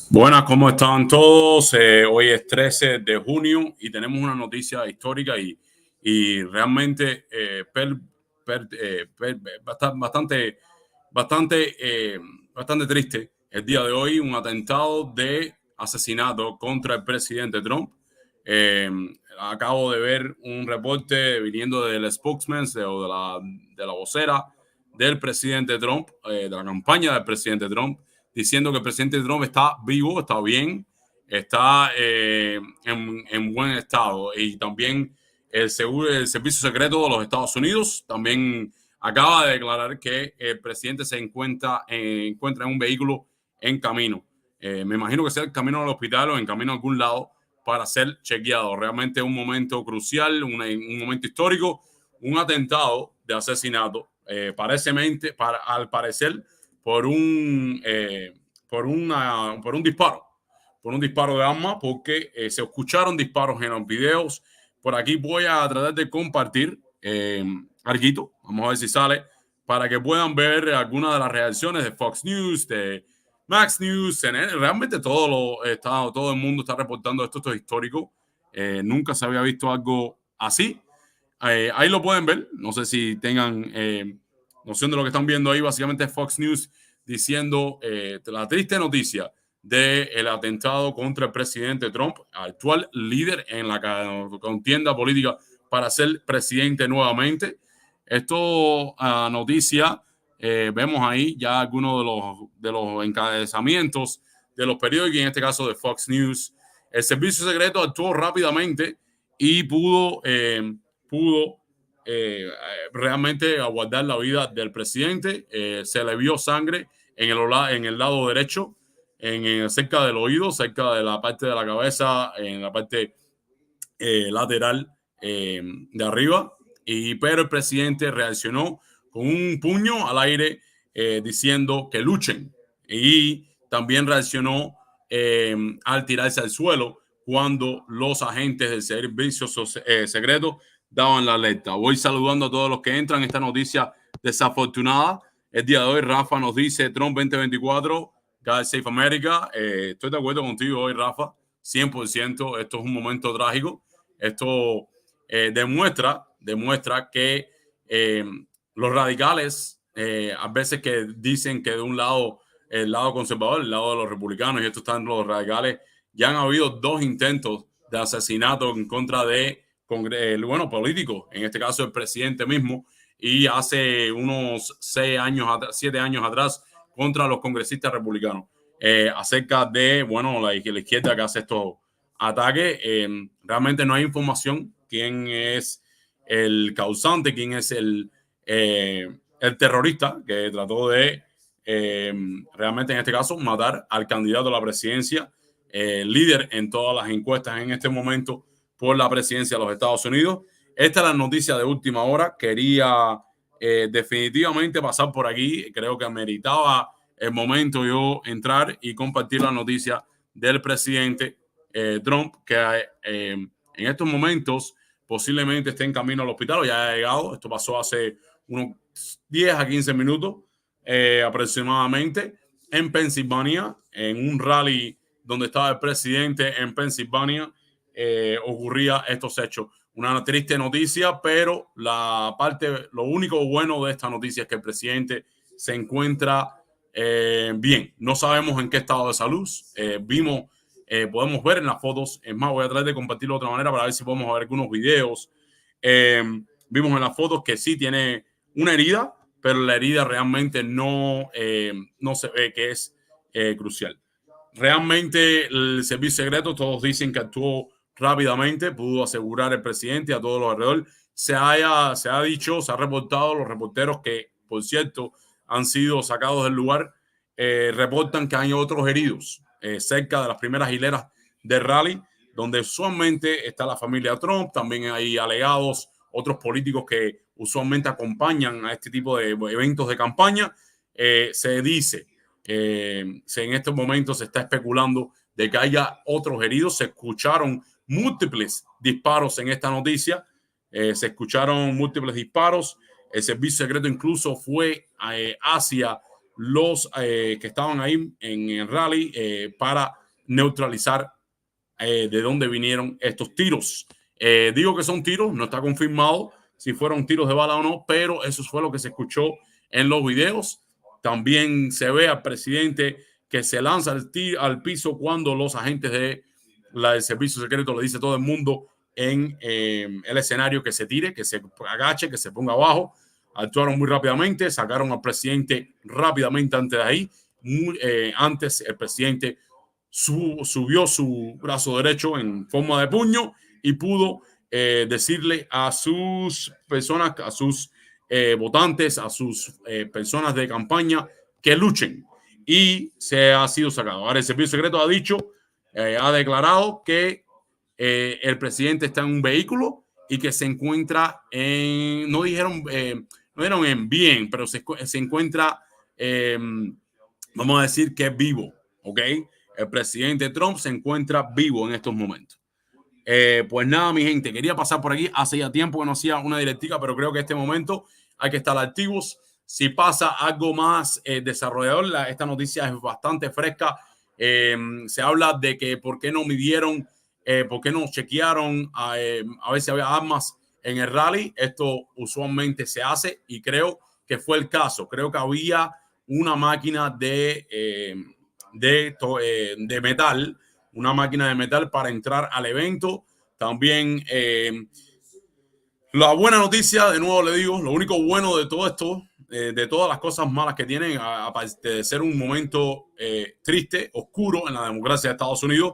Buenas, ¿cómo están todos? Hoy es 13 de junio y tenemos una noticia histórica y realmente bastante triste. El día de hoy, un atentado de asesinato contra el presidente Trump. Acabo de ver un reporte viniendo del spokesman de la vocera del presidente Trump, de la campaña del presidente Trump, diciendo que el presidente Trump está vivo, está bien, está en buen estado. Y también el Servicio Secreto de los Estados Unidos también acaba de declarar que el presidente se encuentra en un vehículo en camino. Me imagino que sea el camino al hospital o en camino a algún lado para ser chequeado. Realmente un momento crucial, un momento histórico, un atentado de asesinato, al parecer por un disparo de arma, porque se escucharon disparos en los videos. Por aquí voy a tratar de compartir algo, vamos a ver si sale, para que puedan ver algunas de las reacciones de Fox News, de Max News, CNN. Realmente todo el mundo está reportando esto es histórico. Nunca se había visto algo así. Ahí lo pueden ver, no sé si tengan noción de lo que están viendo ahí. Básicamente Fox News diciendo la triste noticia del atentado contra el presidente Trump, actual líder en la contienda política para ser presidente nuevamente. Esto noticia, vemos ahí ya algunos de los encabezamientos de los periódicos, en este caso de Fox News. El servicio secreto actuó rápidamente y pudo realmente aguardar la vida del presidente. Se le vio sangre en el lado derecho, cerca del oído, cerca de la parte de la cabeza, en la parte lateral de arriba. Pero el presidente reaccionó con un puño al aire diciendo que luchen. Y también reaccionó al tirarse al suelo cuando los agentes del servicio secreto daban la alerta. Voy saludando a todos los que entran. Esta noticia desafortunada. El día de hoy, Rafa nos dice Trump 2024, God Save America. Estoy de acuerdo contigo hoy, Rafa, 100%. Esto es un momento trágico. Esto demuestra que los radicales, a veces que dicen que de un lado, el lado conservador, el lado de los republicanos, y estos están los radicales, ya han habido 2 intentos de asesinato en contra de políticos, en este caso el presidente mismo, y hace unos 7 años atrás contra los congresistas republicanos, acerca de la izquierda que hace estos ataques. Realmente no hay información quién es el causante, quién es el terrorista que trató de realmente en este caso matar al candidato a la presidencia, líder en todas las encuestas en este momento por la presidencia de los Estados Unidos. Esta es la noticia de última hora. Quería definitivamente pasar por aquí. Creo que meritaba el momento yo entrar y compartir la noticia del presidente Trump, que en estos momentos posiblemente esté en camino al hospital o ya ha llegado. Esto pasó hace unos 10 a 15 minutos aproximadamente en Pensilvania, en un rally donde estaba el presidente en Pensilvania. Ocurría estos hechos. Una triste noticia, pero lo único bueno de esta noticia es que el presidente se encuentra bien. No sabemos en qué estado de salud. Podemos ver en las fotos. Es más, voy a tratar de compartirlo de otra manera para ver si podemos ver algunos videos. Vimos en las fotos que sí tiene una herida, pero la herida realmente no se ve que es crucial. Realmente el servicio secreto, todos dicen que actuó rápidamente, pudo asegurar el presidente a todos los alrededor. Se ha dicho, se ha reportado, los reporteros que, por cierto, han sido sacados del lugar, reportan que hay otros heridos cerca de las primeras hileras de rally, donde usualmente está la familia Trump. También hay alegados otros políticos que usualmente acompañan a este tipo de eventos de campaña. Se dice en estos momentos se está especulando de que haya otros heridos. Se escucharon múltiples disparos en esta noticia. Se escucharon múltiples disparos. El servicio secreto incluso fue hacia los que estaban ahí en el rally para neutralizar de dónde vinieron estos tiros. Digo que son tiros, no está confirmado si fueron tiros de bala o no, pero eso fue lo que se escuchó en los videos. También se ve al presidente que se lanza al piso cuando los agentes del servicio secreto le dice a todo el mundo en el escenario que se tire, que se agache, que se ponga abajo. Actuaron muy rápidamente, sacaron al presidente rápidamente antes de ahí. Antes el presidente subió su brazo derecho en forma de puño y pudo decirle a sus personas, a sus votantes, a sus personas de campaña que luchen. Y se ha sido sacado. Ahora el servicio secreto ha dicho, ha declarado que el presidente está en un vehículo y que se encuentra en, no dijeron en bien, pero se encuentra, vamos a decir que es vivo, ¿ok? El presidente Trump se encuentra vivo en estos momentos. Pues nada, mi gente, quería pasar por aquí. Hace ya tiempo que no hacía una directiva, pero creo que en este momento hay que estar activos. Si pasa algo más desarrollador, esta noticia es bastante fresca. Se habla de que por qué no midieron, por qué no chequearon a ver si había armas en el rally. Esto usualmente se hace y creo que fue el caso. Creo que había una máquina de metal, una máquina de metal para entrar al evento. También la buena noticia, de nuevo le digo, lo único bueno de todo esto, de todas las cosas malas que tienen, aparte de ser un momento triste, oscuro en la democracia de Estados Unidos,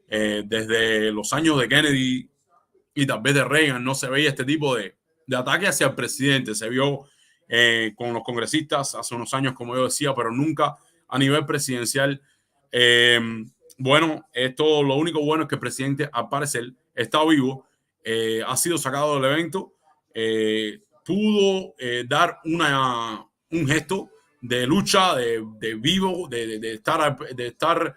desde los años de Kennedy y tal vez de Reagan, no se veía este tipo de ataque hacia el presidente. Se vio con los congresistas hace unos años, como yo decía, pero nunca a nivel presidencial. Bueno, esto lo único bueno es que el presidente, al parecer, está vivo, ha sido sacado del evento, pudo dar un gesto de lucha, de vivo, de estar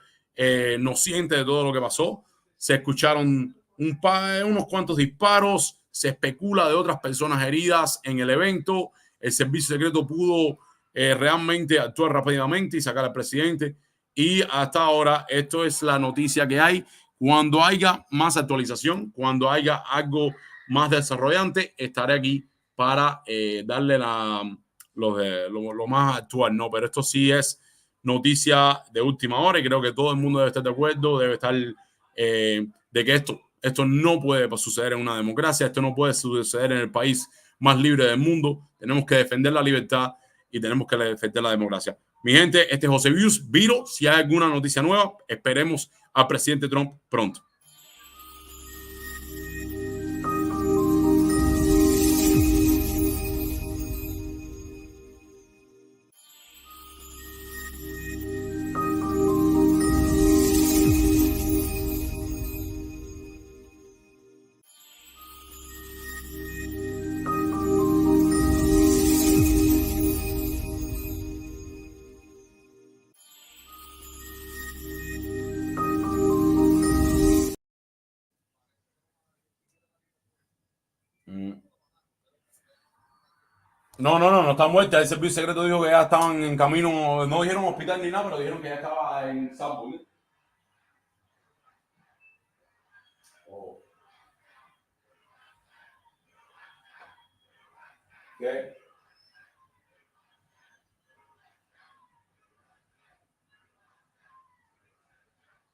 consciente de todo lo que pasó. Se escucharon unos cuantos disparos, se especula de otras personas heridas en el evento. El servicio secreto pudo realmente actuar rápidamente y sacar al presidente. Y hasta ahora, esto es la noticia que hay. Cuando haya más actualización, cuando haya algo más desarrollante, estaré aquí para darle lo más actual, ¿no? Pero esto sí es noticia de última hora y creo que todo el mundo debe estar de acuerdo, debe estar de que esto no puede suceder en una democracia, esto no puede suceder en el país más libre del mundo. Tenemos que defender la libertad y tenemos que defender la democracia. Mi gente, este es José Viro. Si hay alguna noticia nueva, esperemos al presidente Trump pronto. No está muerta. El servicio secreto dijo que ya estaban en camino, no dijeron hospital ni nada, pero dijeron que ya estaba en Salvo. Oh. ¿Qué?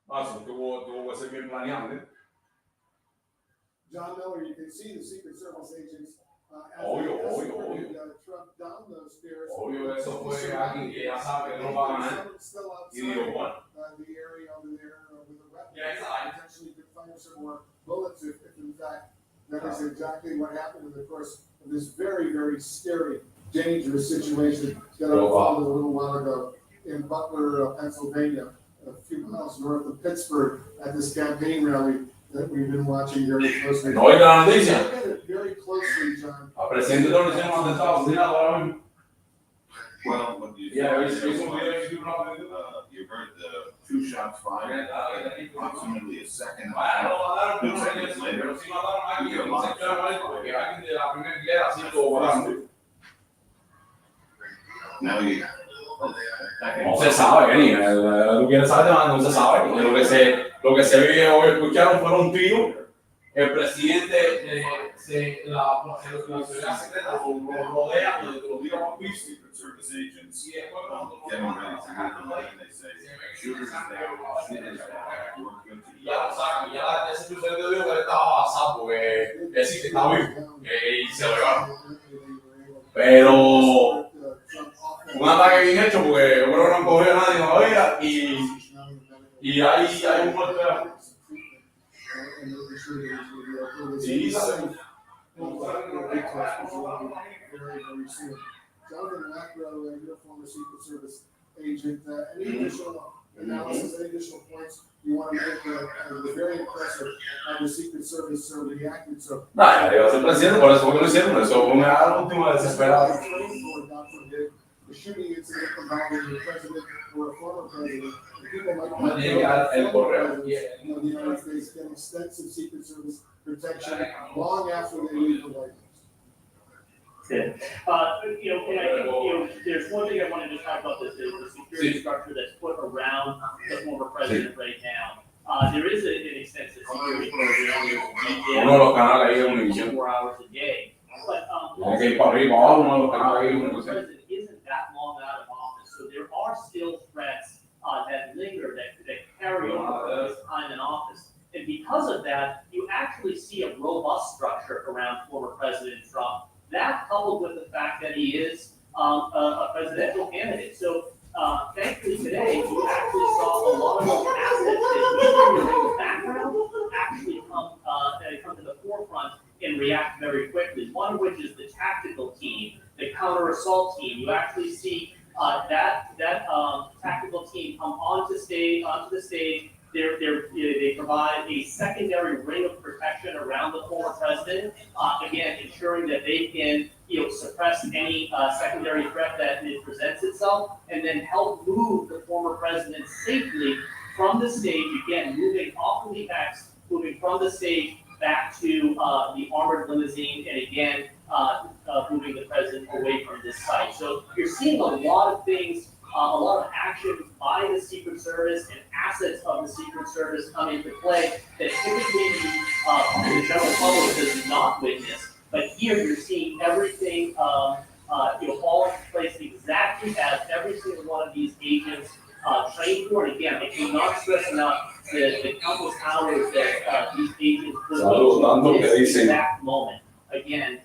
Eso tuvo que ser bien planeado, ¿eh? John Miller, you can see the Secret Service agents Trump down those stairs. Obvio, eso fue alguien que ya sabe que no va a ganar. Y digo, bueno. The area over there with the weapon. Yeah, exactly. Potentially could fire some more bullets if in fact that is exactly what happened. And of course, this very, very scary, dangerous situation that unfolded a little while ago in Butler, Pennsylvania, a few miles north of Pittsburgh, at this campaign rally that we've been watching very closely. No oiga la noticia. Look at it very closely, John. Al presidente no le hicieron un atentado, cuidado ahora mismo. Well, what you you heard the 2 shots fired. Approximately a second. Now No se sabe, ni tú quieres saber, no se sabe. Lo que se vio hoy, escucharon fueron tiros. El presidente, la seguridad secreta lo rodea, lo tira por piso. Secret Service agents getting ready to handle it, and they say, shooters is there, shooters back, we're good to Ya lo sacan, ya ese presidente dijo que él estaba basado porque él sí que estaba vivo y se lo llevaron. Pero un ataque bien hecho porque yo creo que no han cogido a nadie todavía y hay un muerto de Sí, Jonathan Lacrow, your former Secret Service agent, any additional analysis, any additional points you want to make? They're very impressive how the Secret Service reacted. So, nada, yo soy presidente, por eso fue que lo hicieron, eso fue una última desesperada. The shooting incident involving the president or a former president, people No might me llega el correo. the United States get extensive Secret Service protection long after they leave the White House. And I think, there's one thing I wanted to talk about, this is the security structure that's put around the former president right now. There is an extensive security program. Uno de los canales ahí de Univision. 24 hours a day. But Tiene que ir para arriba, abajo, uno de los canales ahí de the Univision. president isn't that long out of office, so there are still threats that linger, that carry over his time in office. And because of that, you actually see a robust structure around former President Trump. That coupled with the fact that he is a presidential candidate. So thankfully today, you actually saw a lot of those assets that usually in the background actually come to the forefront and react very quickly. One of which is the tactical team, the counter assault team. You actually see that tactical team come onto the stage. They provide a secondary ring of protection around the former president, again, ensuring that they can, suppress any secondary threat that presents itself, and then help move the former president safely from the stage, again, moving off of the X, moving from the stage back to the armored limousine, and again, moving the president away from this site. So you're seeing a lot of things, a lot of action by the Secret Service and assets of the Secret Service come into play that typically the general public does not witness. But here you're seeing everything fall into place exactly as every single one of these agents trained for. And again, I cannot stress enough the countless hours that these agents put into this exact moment. Again,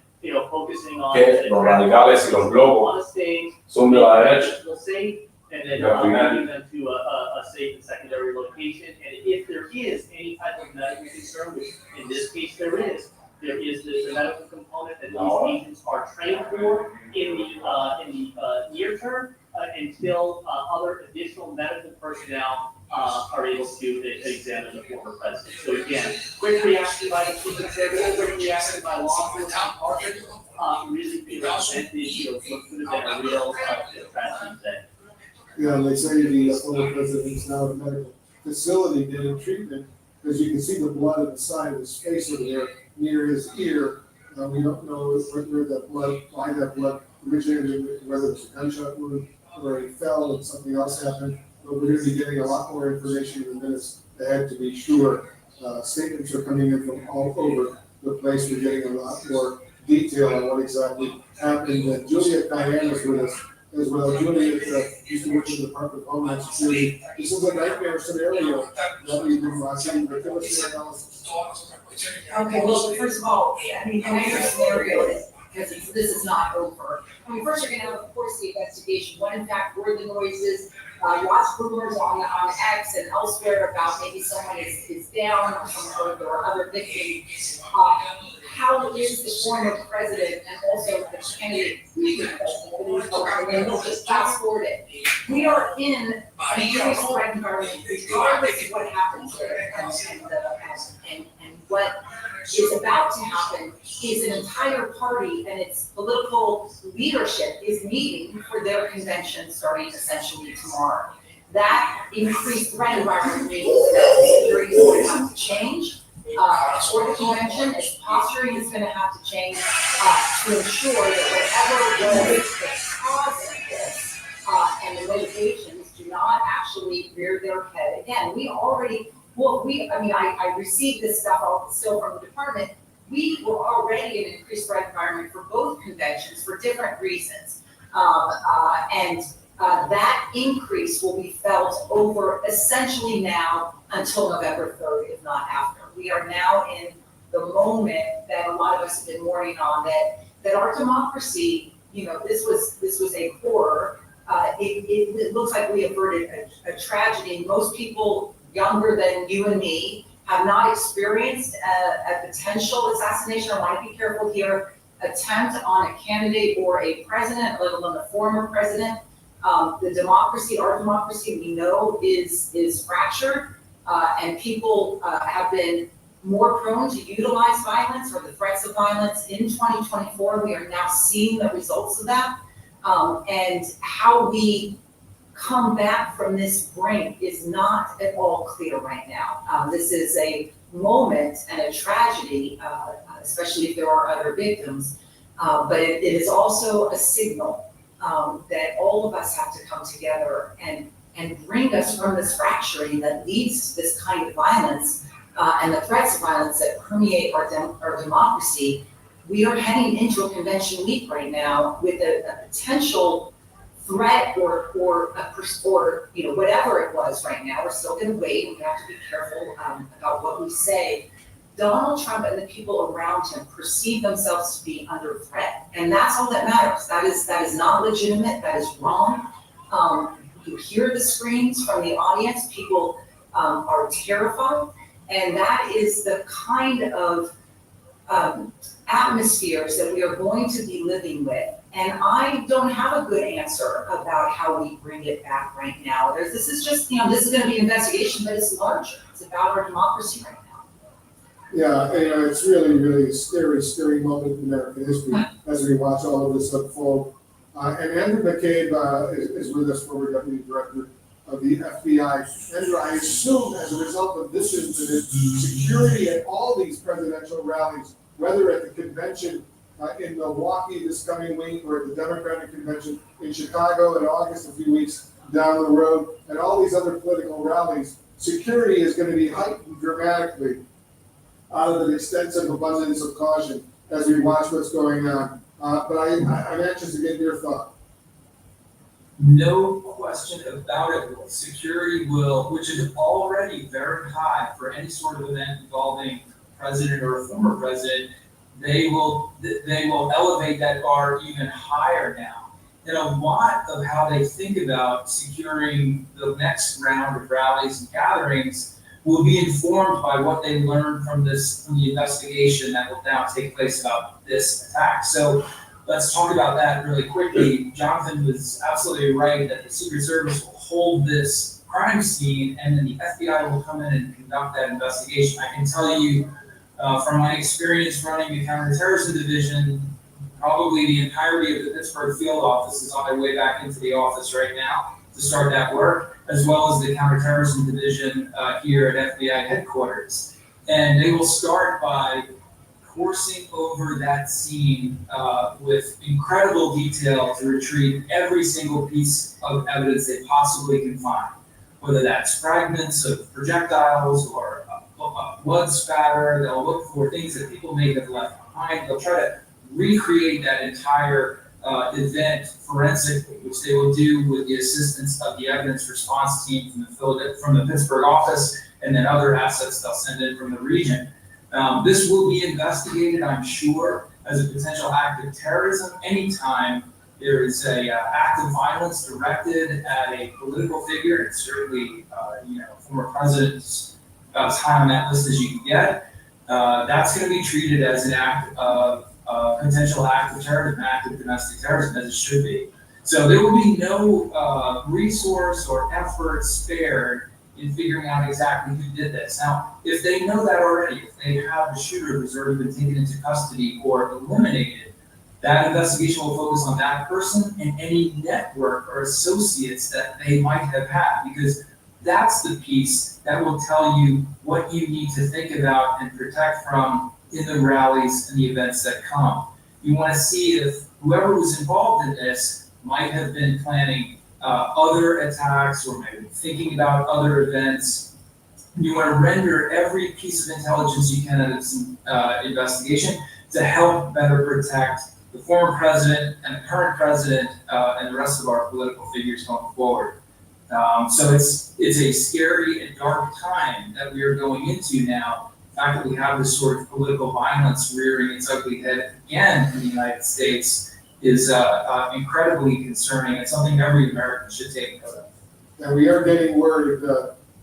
focusing on Que los radicales y los locos son de la derecha. And then moving them to a safe and secondary location. And if there is any type of medical concern, which in this case there is the medical component that these agents are trained for in the near term until other additional medical personnel are able to examine the former president. So again, quick reaction by the Secret Service, quick reaction by law enforcement partners, really prevented, what could have been a real tragedy today. Yeah, they say the former president is now in a medical facility getting treatment, because you can see the blood on the side of his face over there near his ear. We don't know where that blood, why that blood originated, whether it's a gunshot wound or he fell and something else happened. But we're going to be getting a lot more information in the minutes ahead to be sure. Statements are coming in from all over the place. We're getting a lot more detail on what exactly happened. And Juliet Diane is with us as well. Juliet used to work in the Department of Homeland Security. This is a nightmare scenario that we've been watching. But give us your analysis. Okay, well, first of all, I mean, the nightmare scenario is because this is not over. I mean, first you're going to have, of course, the investigation. What in fact were the noises? Lots of rumors on X and elsewhere about maybe someone is down or there were other victims. How is the former president and also the candidate and then we'll just fast forward it. We are in a very threat environment, regardless of what happens here and what is about to happen is an entire party and its political leadership is meeting for their convention starting essentially tomorrow. That increased threat environment means that security is going to have to change. For the convention, its posturing is going to have to change to ensure that whatever was the cause of this and the again, I received this stuff still from the department. We were already in an increased threat environment for both conventions for different reasons. That increase will be felt over essentially now until November 3rd, if not after. We are now in the moment that a lot of us have been warning on, that our democracy, this was a horror. It looks like we averted a tragedy. Most people younger than you and me have not experienced a potential assassination. I want to be careful here. Attempt on a candidate or a president, let alone a former president. The democracy, our democracy, we know is fractured, and people have been more prone to utilize violence or the threats of violence in 2024. We are now seeing the results of that, and how we come back from this brink is not at all clear right now. This is a moment and a tragedy, especially if there are other victims, but it is also a signal that all of us have to come together and bring us from this fracturing that leads to this kind of violence and the threats of violence that permeate our democracy. We are heading into a convention week right now with a potential threat or whatever it was right now. We're still going to wait. We have to be careful about what we say. Donald Trump and the people around him perceive themselves to be under threat, and that's all that matters. That is not legitimate. That is wrong. You hear the screams from the audience. People are terrified, and that is the kind of atmospheres that we are going to be living with. And I don't have a good answer about how we bring it back right now. This is just, this is going to be an investigation, but it's larger. It's about our democracy right now. Yeah, it's really, really a scary, scary moment in American history as we watch all of this unfold. And Andrew McCabe is with us, former Deputy Director of the FBI. Andrew, I assume as a result of this incident, security at all these presidential rallies, whether at the convention in Milwaukee this coming week or at the Democratic convention in Chicago in August, a few weeks down the road, and all these other political rallies, security is going to be heightened dramatically out of an extensive abundance of caution as we watch what's going on. But I'm anxious to get your thought. No question about it. Security which is already very high for any sort of event involving a president or a former president, they will elevate that bar even higher now. And a lot of how they think about securing the next round of rallies and gatherings will be informed by what they learned from the investigation that will now take place about this attack. So let's talk about that really quickly. Jonathan was absolutely right that the Secret Service will hold this crime scene and then the FBI will come in and conduct that investigation. I can tell you from my experience running the counterterrorism division, probably the entirety of the Pittsburgh field office is on their way back into the office right now to start that work, as well as the counterterrorism division here at FBI headquarters. And they will start by coursing over that scene with incredible detail to retrieve every single piece of evidence they possibly can find, whether that's fragments of projectiles or blood spatter. They'll look for things that people may have left behind. They'll try to recreate that entire event forensically, which they will do with the assistance of the evidence response team from the Pittsburgh office, and then other assets they'll send in from the region. This will be investigated, I'm sure, as a potential act of terrorism anytime there is a act of violence directed at a political figure, and certainly, former president's as high on that list as you can get. That's going to be treated as an act of potential act of terrorism, an act of domestic terrorism, as it should be. So there will be no resource or effort spared in figuring out exactly who did this. Now, if they know that already, if they have the shooter who's already been taken into custody or eliminated, that investigation will focus on that person and any network or associates that they might have had, because that's the piece that will tell you what you need to think about and protect from in the rallies and the events that come. You want to see if whoever was involved in this might have been planning other attacks or maybe thinking about other events. You want to render every piece of intelligence you can in this investigation to help better protect the former president and the current president and the rest of our political figures going forward. So it's a scary and dark time that we are going into now. The fact that we have this sort of political violence rearing its ugly head again in the United States is incredibly concerning and something every American should take note of. And we are getting word,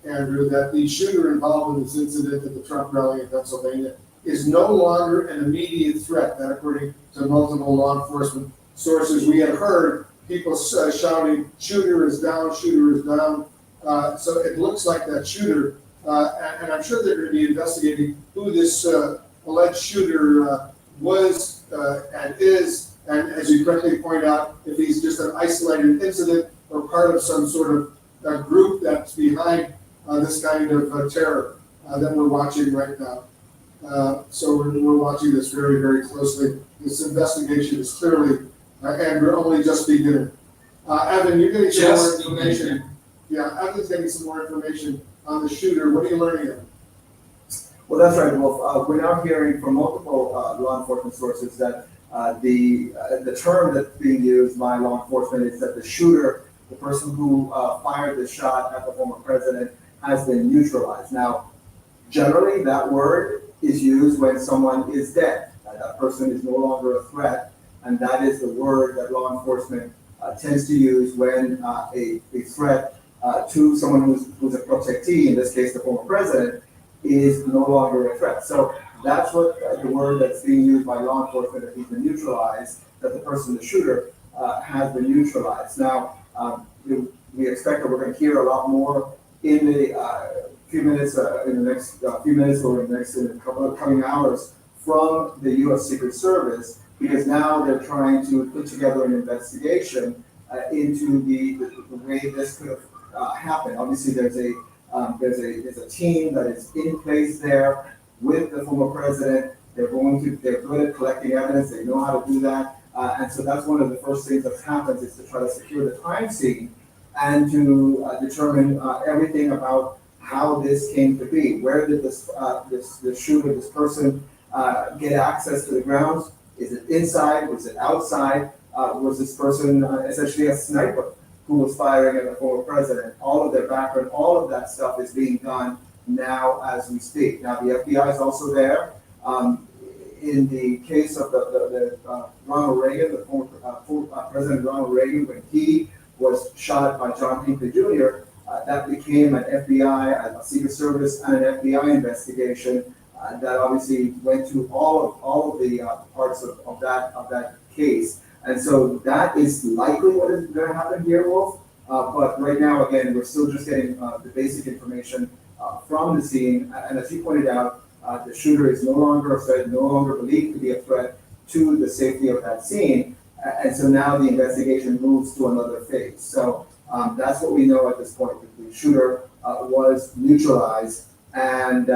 Andrew, that the shooter involved in this incident at the Trump rally in Pennsylvania is no longer an immediate threat. That, according to multiple law enforcement sources, we had heard people shouting, "Shooter is down, shooter is down." So it looks like that shooter, and I'm sure they're going to be investigating who this alleged shooter was and is. And as you correctly point out, if he's just an isolated incident or part of some sort of group that's behind this kind of terror that we're watching right now. So we're watching this very, very closely. This investigation is clearly, and we're only just beginning. Evan, you're getting some more information. Yeah, Evan's getting some more information on the shooter. What are you learning of? Well, that's right, Wolf. We're now hearing from multiple law enforcement sources that the term that's being used by law enforcement is that the shooter, the person who fired the shot at the former president, has been neutralized. Now, generally, that word is used when someone is dead. That person is no longer a threat, and that is the word that law enforcement tends to use when a threat to someone who's a protectee, in this case the former president, is no longer a threat. So that's what the word that's being used by law enforcement, that he's been neutralized, that the person, the shooter, has been neutralized. Now, we expect that we're going to hear a lot more in the few minutes, in the next few minutes, or in a couple of coming hours from the U.S. Secret Service, because now they're trying to put together an investigation into the way this could have happened. Obviously, there's a team that is in place there with the former president. They're good at collecting evidence. They know how to do that. And so that's one of the first things that happens, is to try to secure the crime scene and to determine everything about how this came to be. Where did this shooter, this person, get access to the grounds? Is it inside? Was it outside? Was this person essentially a sniper who was firing at the former president? All of their background, all of that stuff is being done now as we speak. Now, the FBI is also there. In the case of the Ronald Reagan, the former President Ronald Reagan, when he was shot by John Hinckley Jr., that became an FBI, a Secret Service, and an FBI investigation that obviously went through all of the parts of that case. And so that is likely what is going to happen here, Wolf. But right now, again, we're still just getting the basic information from the scene. And as you pointed out, the shooter is no longer a threat, no longer believed to be a threat to the safety of that scene. And so now the investigation moves to another phase. So that's what we know at this point. The shooter was neutralized. And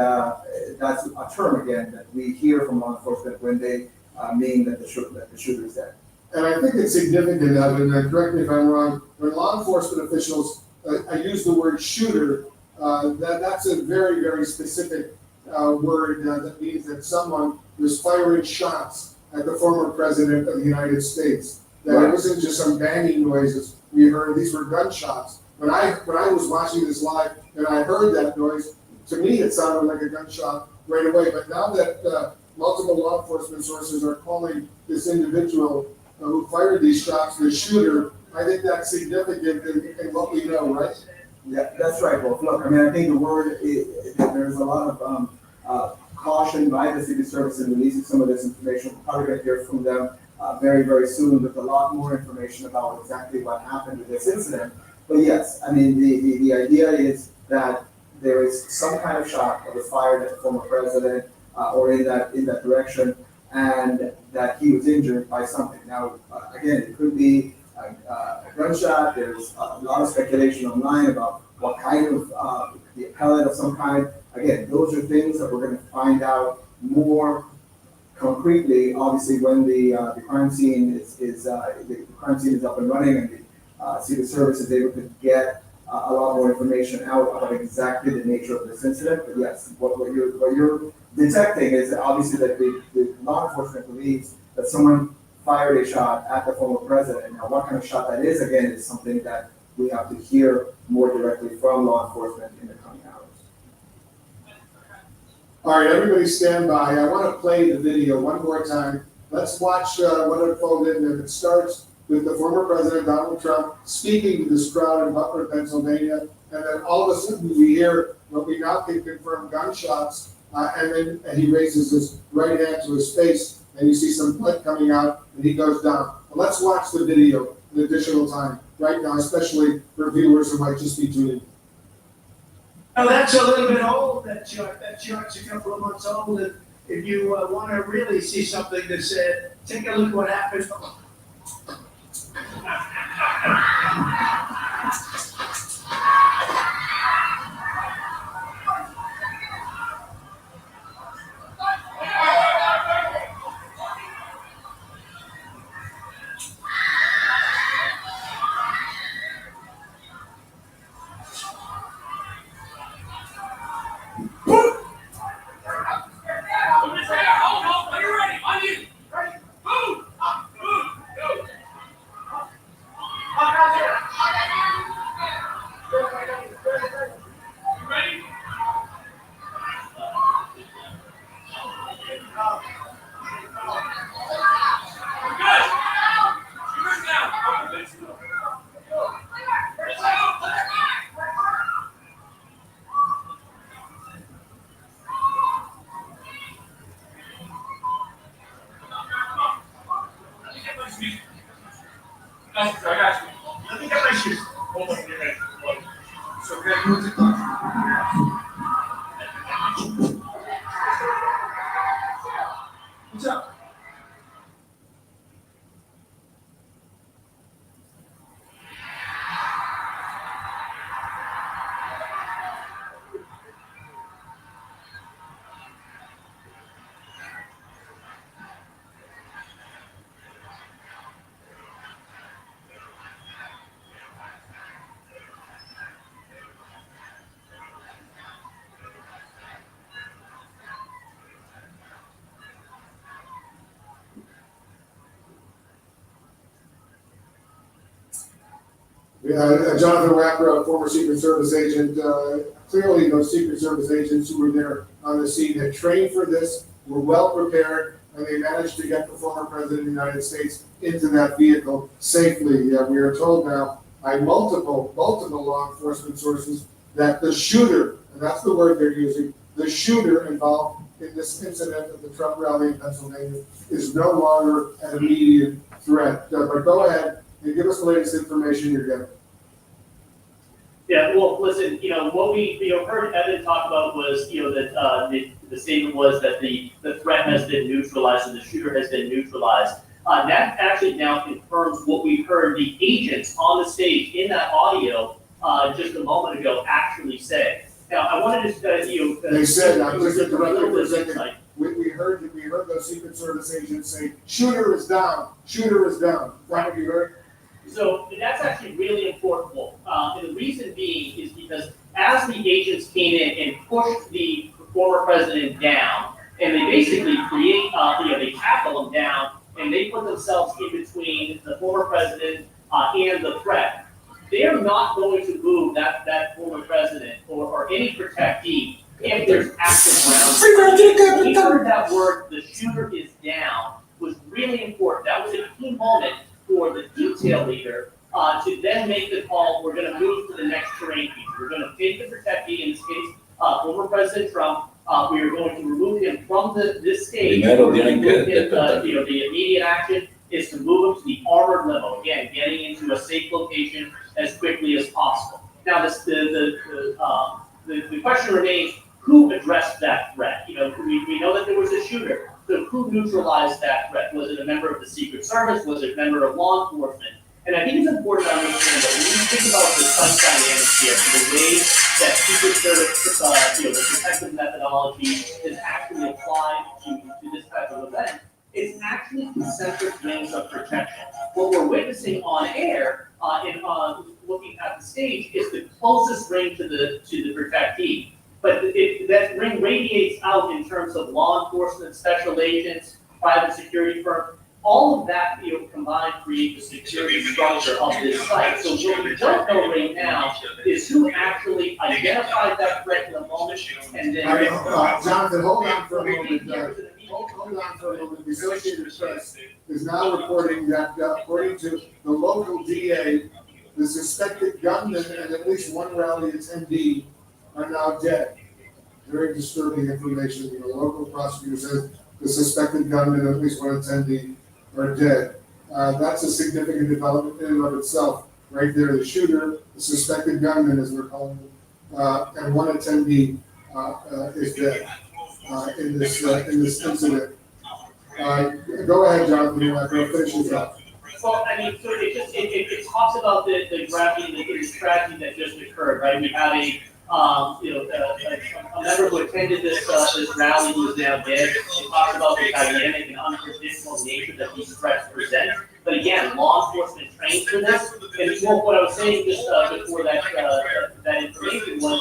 that's a term, again, that we hear from law enforcement when they mean that the shooter is dead. And I think it's significant, Evan, and correct me if I'm wrong, when law enforcement officials use the word shooter, that's a very, very specific word that means that someone was firing shots at the former president of the United States. That It wasn't just some banging noises we heard; these were gunshots. When I was watching this live and I heard that noise, to me it sounded like a gunshot right away. But now that multiple law enforcement sources are calling this individual who fired these shots the shooter, I think that's significant in what we know, right? Yeah, that's right, Wolf. Look, I mean, I think the word there's a lot of caution by the Secret Service in releasing some of this information. We're probably going to hear from them very, very soon with a lot more information about exactly what happened with this incident. But yes, I mean, the idea is that there is some kind of shot that was fired at the former president or in that direction, and that he was injured by something. Now, again, it could be a gunshot. There's a lot of speculation online about what kind of the pellet of some kind. Again, those are things that we're going to find out more concretely. Obviously, when the crime scene is up and running, and Secret Service is able to get a lot more information out about exactly the nature of this incident. But yes, what you're detecting is obviously that the law enforcement believes that someone fired a shot at the former president. Now, what kind of shot that is, again, is something that we have to hear more directly from law enforcement in the coming hours. All right, everybody stand by. I want to play the video one more time. Let's watch what unfolded, and it starts with the former president, Donald Trump, speaking to this crowd in Butler, Pennsylvania, and then all of a sudden we hear what we now can confirm gunshots, and he raises his right hand to his face, and you see some blood coming out, and he goes down. But let's watch the video an additional time right now, especially for viewers who might just be tuning in. Now, that's a little bit old, that chart. That chart's a couple of months old, and if you want to really see something that said, take a look what happened. I got you. Let me get my shoes. Hold on, you're ready. So, okay, move the What's up? Jonathan Wacker, a former Secret Service agent, clearly those Secret Service agents who were there on the scene had trained for this, were well prepared, and they managed to get the former president of the United States into that vehicle safely. We are told now by multiple law enforcement sources that the shooter, and that's the word they're using, the shooter involved in this incident at the Trump rally in Pennsylvania is no longer an immediate threat. But go ahead and give us the latest information you're getting. Yeah, well, listen, what we, heard Evan talk about was, that, the statement was that the threat has been neutralized and the shooter has been neutralized. That actually now confirms what we heard the agents on the stage in that audio, just a moment ago actually say. Now, I wanted to, They said, I'm just interrupting for a second. We heard those Secret Service agents say, shooter is down, shooter is down. What have you heard? So that's actually really important. And the reason being is because as the agents came in and pushed the former president down, and they basically they tackle him down, and they put themselves in between the former president and the threat. They're not going to move that former president or any protectee if there's active rounds. We heard that word, the shooter is down, was really important. That was a key moment for the detail leader to then make the call, we're going to move to the next terrain piece. We're going to take the protectee, in this case, former President Trump. We are going to remove him from this stage. The immediate action is to move him to the armored limo. Again, getting into a safe location as quickly as possible. Now, the question remains, who addressed that threat? We know that there was a shooter. So who neutralized that threat? Was it a member of the Secret Service? Was it a member of law enforcement? And I think it's important to understand that when you think about the type dynamics here, the way that Secret Service, the protective methodology is actually applied to this type of event, it's actually concentric rings of protection. What we're witnessing on air looking at the stage is the closest ring to the protectee. But that ring radiates out in terms of law enforcement, special agents, private security firm. All of that, combined create the security structure of this site. So what we don't know right now is who actually identified that threat in the moment and then. Jonathan, hold on for a moment. Hold on for a moment. The Associated Press is now reporting that according to the local DA, the suspected gunman and at least one rally attendee are now dead. Very disturbing information. The local prosecutor says the suspected gunman and at least one attendee are dead. That's a significant development in and of itself. Right there, the shooter, the suspected gunman, as we're calling him, and one attendee is dead in this incident. Go ahead, Jonathan. Finish this up. Well, I mean, so it talks about the tragedy that just occurred, right? We had a member who attended this rally who is now dead. It talks about the dynamic and unpredictable nature that these threats present. But again, law enforcement trained for this. And what I was saying just before that information was,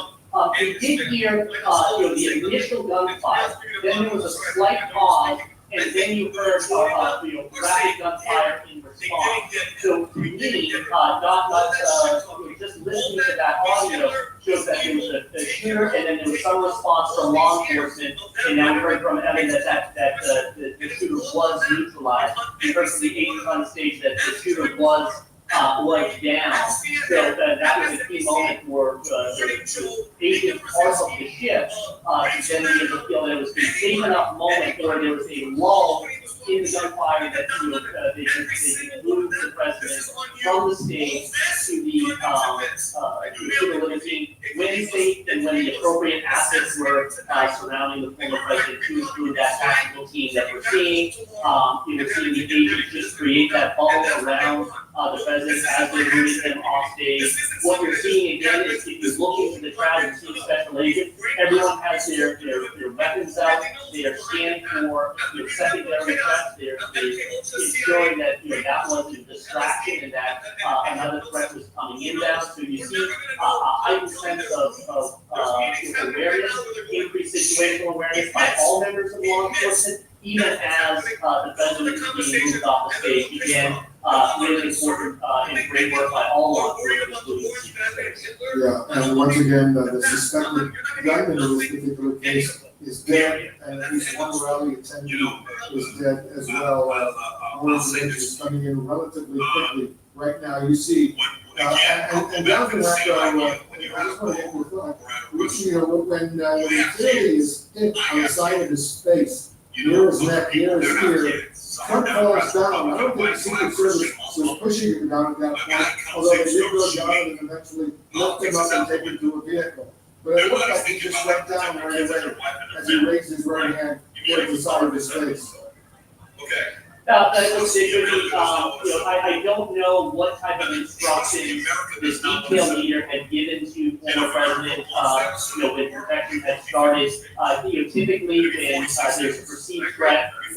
we did hear the initial gunfire. Then there was a slight pause, and then you heard rapid gunfire in response. So to me, just listening to that audio shows that there was a shooter, and then there was some response from law enforcement, and now we heard from Evan that the shooter was neutralized. We heard from the agent on the stage that the shooter was down. So that was a key moment for the agent part of the ship to then be able to feel that it was a safe enough moment where there was a lull in the gunfire that they could move the president from the stage to the limousine when safe and when the appropriate assets were surrounding the former president through that tactical team that we're seeing. We're seeing the agents just create that bubble around the president as they move him off stage. What you're seeing again is if you look into the crowd and see the special agent, everyone has their weapons out. They are scanning for secondary threats. They're ensuring that that wasn't a distraction and that another threat was coming inbound. So you see a heightened sense of awareness, increased situational awareness by all members of law enforcement, even as the president is being moved off the stage. Again, really important and great work by all law enforcement, including the Secret Service. Yeah, and once again, the suspected gunman in this particular case is dead, and at least one rally attendee is dead as well. More information is coming in relatively quickly right now. You see, and Jonathan, I just want to get your thought. We see, when the clearly is hit on the side of his face, near his neck, near his ear, Trump falls down. I don't think the Secret Service was pushing him down at that point, although they did go down and eventually lift him up and take him to a vehicle. But it looked like he just went down right away as he raised his right hand towards the side of his face. Okay. I don't know what type of instructions this detail leader had given to former president, when protection had started. Typically when there's a perceived threat, we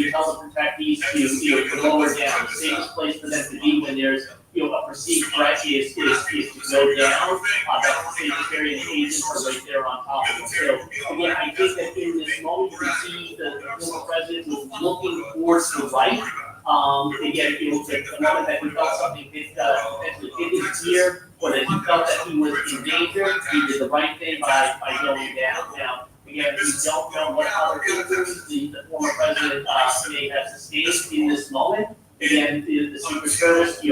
tell the protectees to lower down. The safest place for them to be when there's a perceived threat is to go down. That's the safest area, and the agents are right there on top of them. So again, I think that in this moment we see the former president was looking towards the right. Again, the moment that he felt something potentially hit his ear, or that he felt that he was in danger, he did the right thing by going down. Now, again, we don't know what other injuries the former president may have sustained in this moment. Again, the Secret Service, came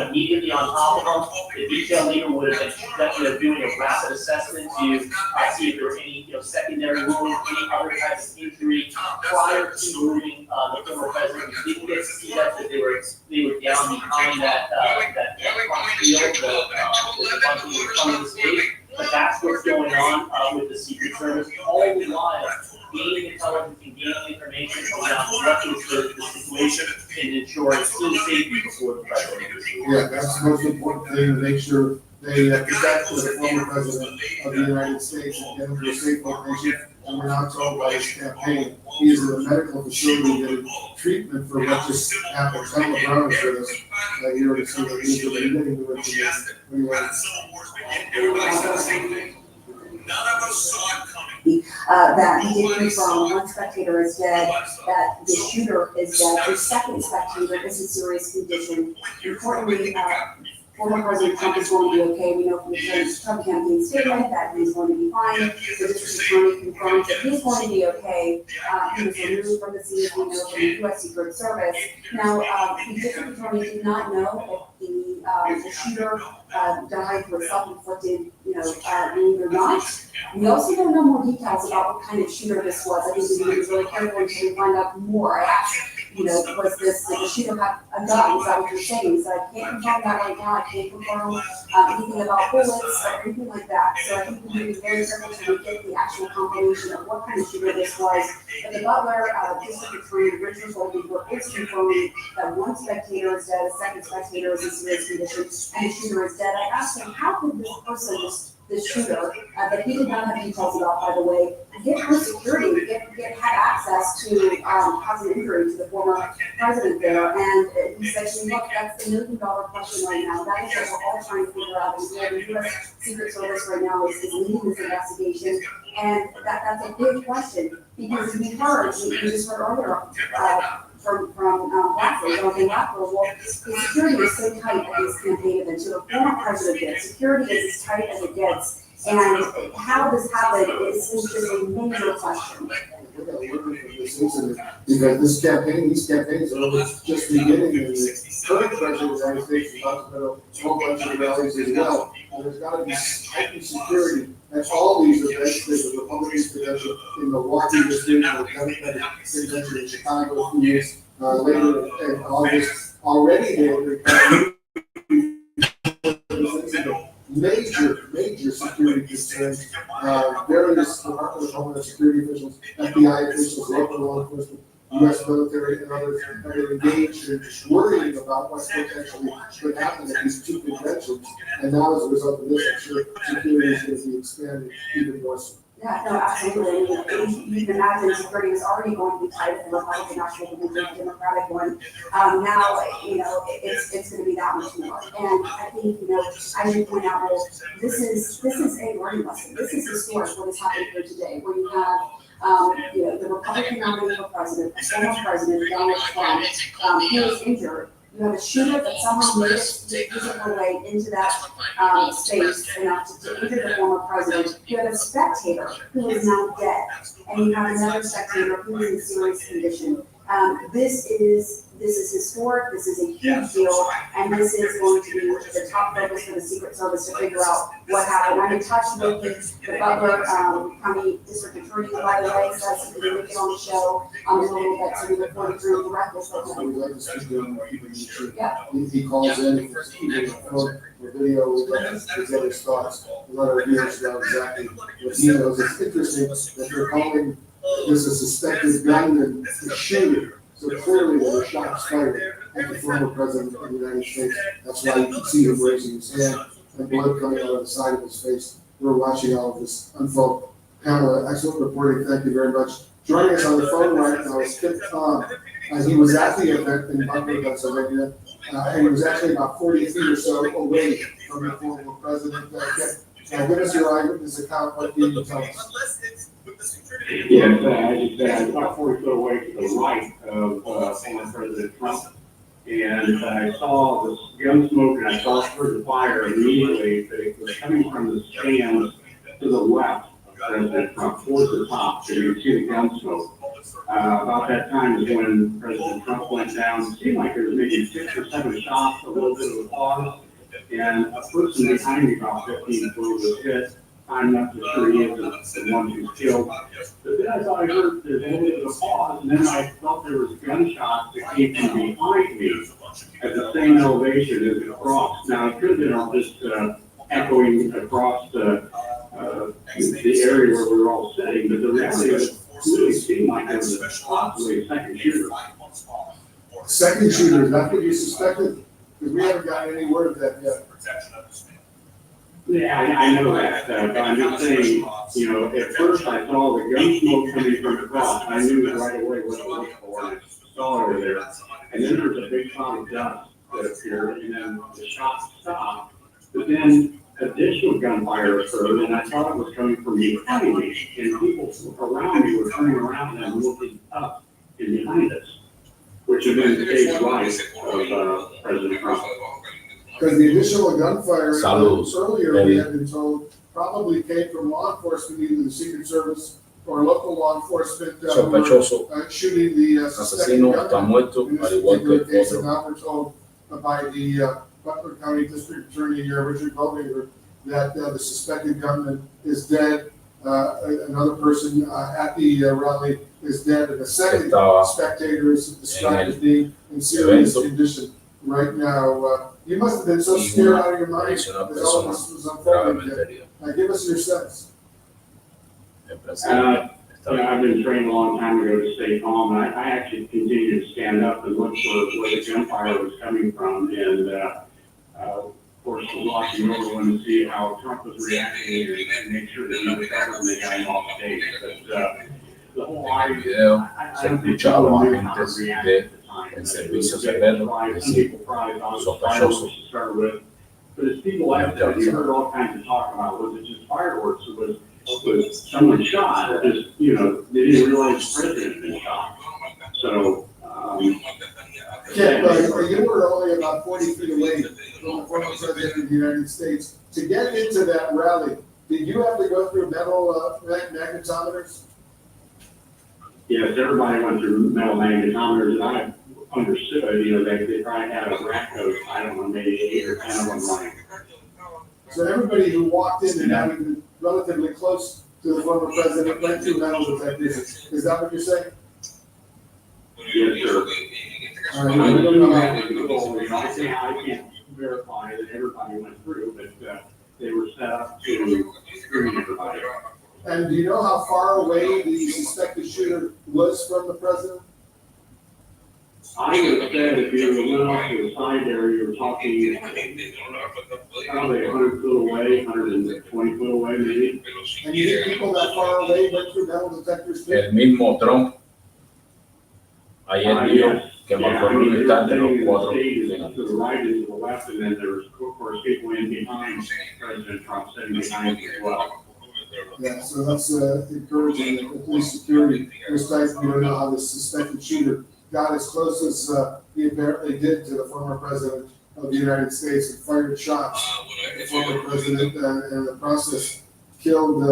immediately on top of them. The detail leader would have been doing a rapid assessment to see if there were any secondary wounds, any other types of injury prior to moving the former president. We didn't get to see that they were down behind that front field, the bunch of front of the stage. But that's what's going on with the Secret Service all the while. Gaining intelligence and gaining information around what is the situation and ensuring team safety before the president. Yeah, that's the most important thing, to make sure they protect the former president of the United States and get him to a safe location. And we're now told by his campaign, he is in a medical facility getting treatment for what just happened. Tell the Brown is with us. Here to see what he's doing. Getting the information. That he did confirm one spectator is dead, that the shooter is dead, the second spectator is in serious condition. Importantly, former President Trump is going to be okay. We know from the Trump campaign statement that he's going to be fine. The district attorney confirms that he's going to be okay. He was removed from the scene, as we know, from the U.S. Secret Service. Now, the district attorney did not know if the shooter died through a self-inflicted, wound or not. We also don't know more details about what kind of shooter this was. I think we need to be really careful until we find out more. I asked, was this, did the shooter have a gun? Is that what you're saying? So I can't confirm that right now. I can't confirm anything about bullets or anything like that. So I think we need to be very careful to get the actual confirmation of what kind of shooter this was. But the Butler district attorney, Richard Goldberg, is confirming that one spectator is dead, a second spectator is in serious condition, and the shooter is dead. I asked him, how could this person, this shooter, that he did not have details about, by the way, get her security, have access to cause an injury to the former president there? And he said, look, that's the $1 million question right now. That is what we're all trying to figure out. And the U.S. Secret Service right now is leading this investigation. And that's a big question, because we heard, we just heard earlier, from Blackford, Jonathan Blackford, well, the security is so tight at this campaign event, to the former president gets. Security is as tight as it gets. And how this happened is just a major question. We're going to learn from this incident, because these campaigns are only just beginning, and the current president of the United States is about to go a whole bunch of rallies as well. And there's got to be heightened security at all these events. There's a Republican convention in Milwaukee this week, the Democratic convention in Chicago a few years later in August. Already there, major security concerns. Various Department of Homeland Security officials, FBI officials, local law enforcement, U.S. military, and others have been engaged in worrying about what potentially could happen at these two conventions. And now, as a result of this, I'm sure security is going to be expanded even more so. Yeah, no, absolutely. You can imagine security is already going to be tight in the Republican National Convention, the Democratic one. Now, it's going to be that much more. And I think, as you point out, this is a learning lesson. This is historic what has happened here today, where you have the Republican nominee for president, the former president, Donald Trump, who is injured. You have a shooter that somehow made it their way into that space enough to injure the former president. You have a spectator who is now dead, and you have another spectator who is in serious condition. This is historic. This is a huge deal, and this is going to be the top focus for the Secret Service to figure out what happened. I'm in touch with the Butler County District Attorney, by the way, so I can make it on the show in a little bit, so we look forward to doing directly with him. We'd like to speak to him. Yeah. He calls in, either phone or video, we'd like to get his thoughts. Let our viewers know exactly what he knows. It's interesting that they're calling this a suspected gunman, the shooter. So clearly there were shots fired at the former president of the United States. That's why you can see him raising his hand and blood coming out of the side of his face. We're watching all of this unfold. Pamela, excellent reporting. Thank you very much. Joining us on the phone right now is Kip Tom. He was at the event in Butler, Pennsylvania, and he was actually about 40 feet or so away from the former president. Give us your eyewitness account. What can you tell us? Yes, I was about 40 feet away to the right of former President Trump, and I saw this gun smoke, and I saw the fire immediately, but it was coming from the stands to the left of President Trump, towards the top, so you could see the gun smoke. About that time is when President Trump went down. It seemed like there was maybe 6 or 7 shots, a little bit of a pause, and a person behind me about 15 feet was hit. I'm not so sure he is the one who's killed. But then I thought I heard there's a little bit of a pause, and then I felt there was gunshots that came from behind me at the same elevation as it crossed. Now, it could have been just echoing across the area where we were all sitting, but the reality of it really seemed like there was possibly a second shooter. Second shooter, is that what you suspected? Because we haven't gotten any word of that yet. Yeah, I know that, but I'm just saying, you know, at first I saw the gun smoke coming from the bus, I knew right away what to look for, and I saw it over there. And then there was a big cloud of dust that appeared, and then the shots stopped, but then additional gunfire occurred, and I thought it was coming from behind me, and people around me were turning around and looking up and behind us, which had been the case right of President Trump. Because the additional gunfire Saludos. earlier, we had been told, probably came from law enforcement, either the Secret Service or local law enforcement, Sospechoso shooting the suspected asesino está gunman. muerto, In this al igual que particular case, el and otro. now we're told by the Butler County District Attorney, Richard Goldberger, that the suspected gunman is dead. Another person at the rally is dead, and the second Estaba spectator is described en as being in serious evento. condition right now. You must have been so scared out of your mind as Adicional all persona this was unfolding. gravemente herida. Now give us your sense. El presidente You know, I've been trained a long time ago to stay calm, and I actually continued to stand up and look for where the gunfire was coming from, and, of course, was watching everyone to see how Trump was reacting and make sure that he was covered when they got him off stage, but, the whole En el video se escuchaba a knew how to agentes react de at the time. el servicio Some secreto people decir probably thought it was sospechoso. fireworks to start with, but as people left, you heard all kinds of talk about, was it just fireworks, or was someone shot, or just, you know, they didn't realize the president had been shot. So, Kip, you were only about 40 feet away from the former president of the United States. To get into that rally, did you have to go through metal magnetometers? yes, everybody went through metal magnetometers, and I understood, you know, they probably had a rack of, I don't know, maybe 8 or 10 of them running. So everybody who walked in and not even relatively close to the former president went through metal detectors. Is that what you're saying? Yes, sir. All right, I you don't know how- I can't verify that everybody went through, but, they were set up to screen everybody. And do you know how far away the suspected shooter was from the president? I would have said if you went off to the side there, you were talking probably 100 foot away, 120 foot away maybe. And you think people that far away went through metal detectors too? El mismo Trump ayer dijo que marcó el militar de los 4 To the right and to the left, and then there was, of course, people in behind President Trump sitting behind him as well. Yeah, so that's encouraging that the police security was tight. We don't know how the suspected shooter got as close as he apparently did to the former president of the United States and fired shots at the former president, and in the process killed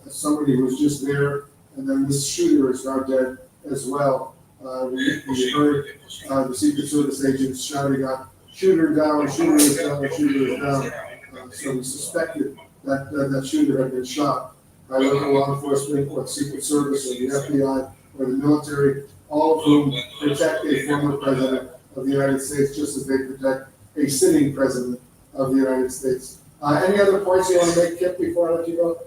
somebody who was just there, and then this shooter is now dead as well. We heard the Secret Service agents shouting out, "Shooter down, shooter is down, shooter is down." So we suspected that that shooter had been shot by local law enforcement or the Secret Service or the FBI or the military, all of whom protect a former president of the United States just as they protect a sitting president of the United States. Any other points you want to make, Kip, before I let you go?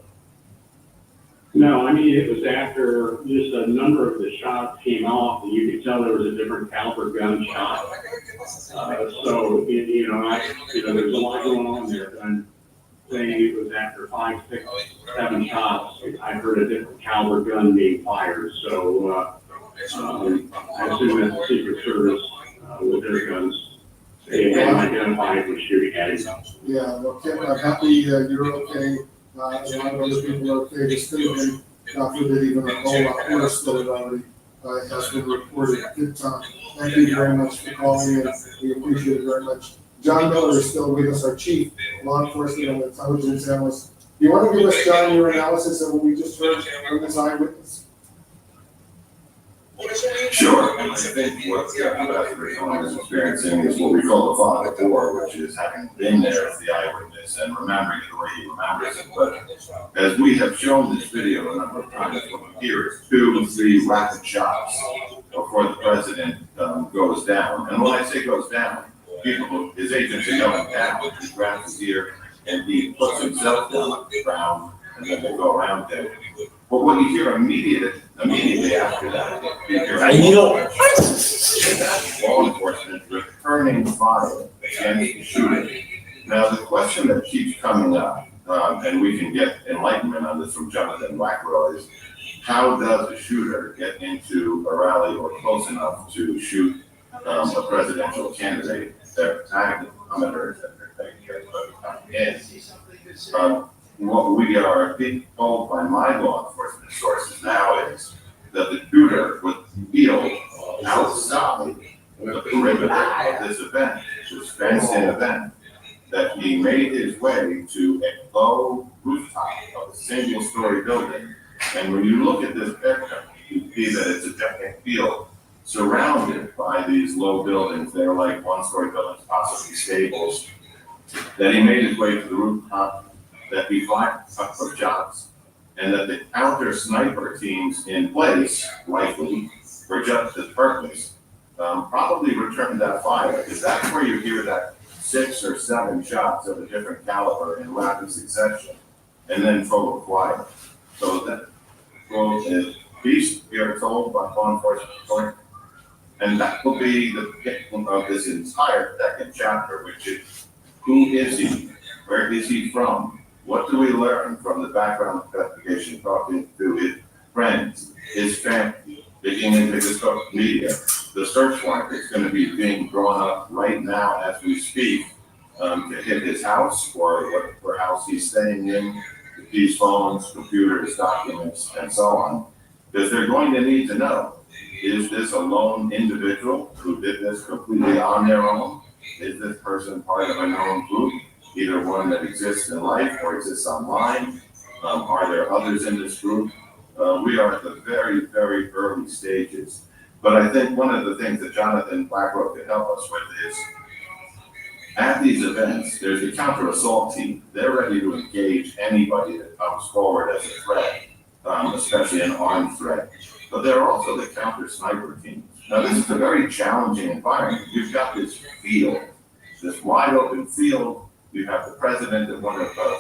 No, I mean, it was after just a number of the shots came off, and you could tell there was a different caliber gun shot. So, you know, there's a lot going on there, but I'm saying it was after 5, 6, 7 shots, I heard a different caliber gun being fired, so, I assume that the Secret Service, with their guns, they had identified who was shooting at him. Yeah, well, Kip, I'm happy you're okay. A lot of other people are okay. This could have been, God forbid, even a whole lot worse than it already has been reported. Good time. Thank you very much for calling in. We appreciate it very much. John Miller is still with us, our chief law enforcement and intelligence analyst. You want to give us, John, your analysis of what we just heard from this eyewitness? Sure, and I think what the ambassador is experiencing is what we call the fog of war, which is having been there as the eyewitness and remembering it the way he remembers it. But as we have shown this video a number of times, what we hear is 2 to 3 rapid shots before the president goes down. And when I say goes down, his agents are going down, he grabs his ear and he puts himself down on the ground, and then they go around him. But what you hear immediately after that, you hear law enforcement returning fire against the shooter. Now, the question that keeps coming up, and we can get enlightenment on this from Jonathan Wackrow, is how does a shooter get into a rally or close enough to shoot a presidential candidate? They're tagged parameters that they're taking care of coming in. What we are being told by my law enforcement sources now is that the shooter would feel outside the perimeter of this event, this fenced-in event, that he made his way to a low rooftop of a single-story building. And when you look at this picture, you see that it's a giant field surrounded by these low buildings. They're like one-story buildings, possibly stables. That he made his way to the rooftop, that he fired a couple of shots, and that the counter sniper teams in place, likely for just this purpose, probably returned that fire, because that's where you hear that 6 or 7 shots of a different caliber in rapid succession, and then total quiet. So that quote is peace, we are told by law enforcement, and that will be the victim of this entire second chapter, which is who is he? Where is he from? What do we learn from the background investigation, talking to his friends, his family, digging into his social media? The search warrant is going to be being drawn up right now as we speak to hit his house or whatever house he's staying in, his phones, computers, documents, and so on. Because they're going to need to know, is this a lone individual who did this completely on their own? Is this person part of a known group, either one that exists in life or exists online? Are there others in this group? We are at the very, very early stages. But I think one of the things that Jonathan Wackrow could help us with is, at these events, there's a counter-assault team. They're ready to engage anybody that comes forward as a threat, especially an armed threat. But there are also the counter-sniper teams. Now, this is a very challenging environment. You've got this field, this wide open field. You have the president at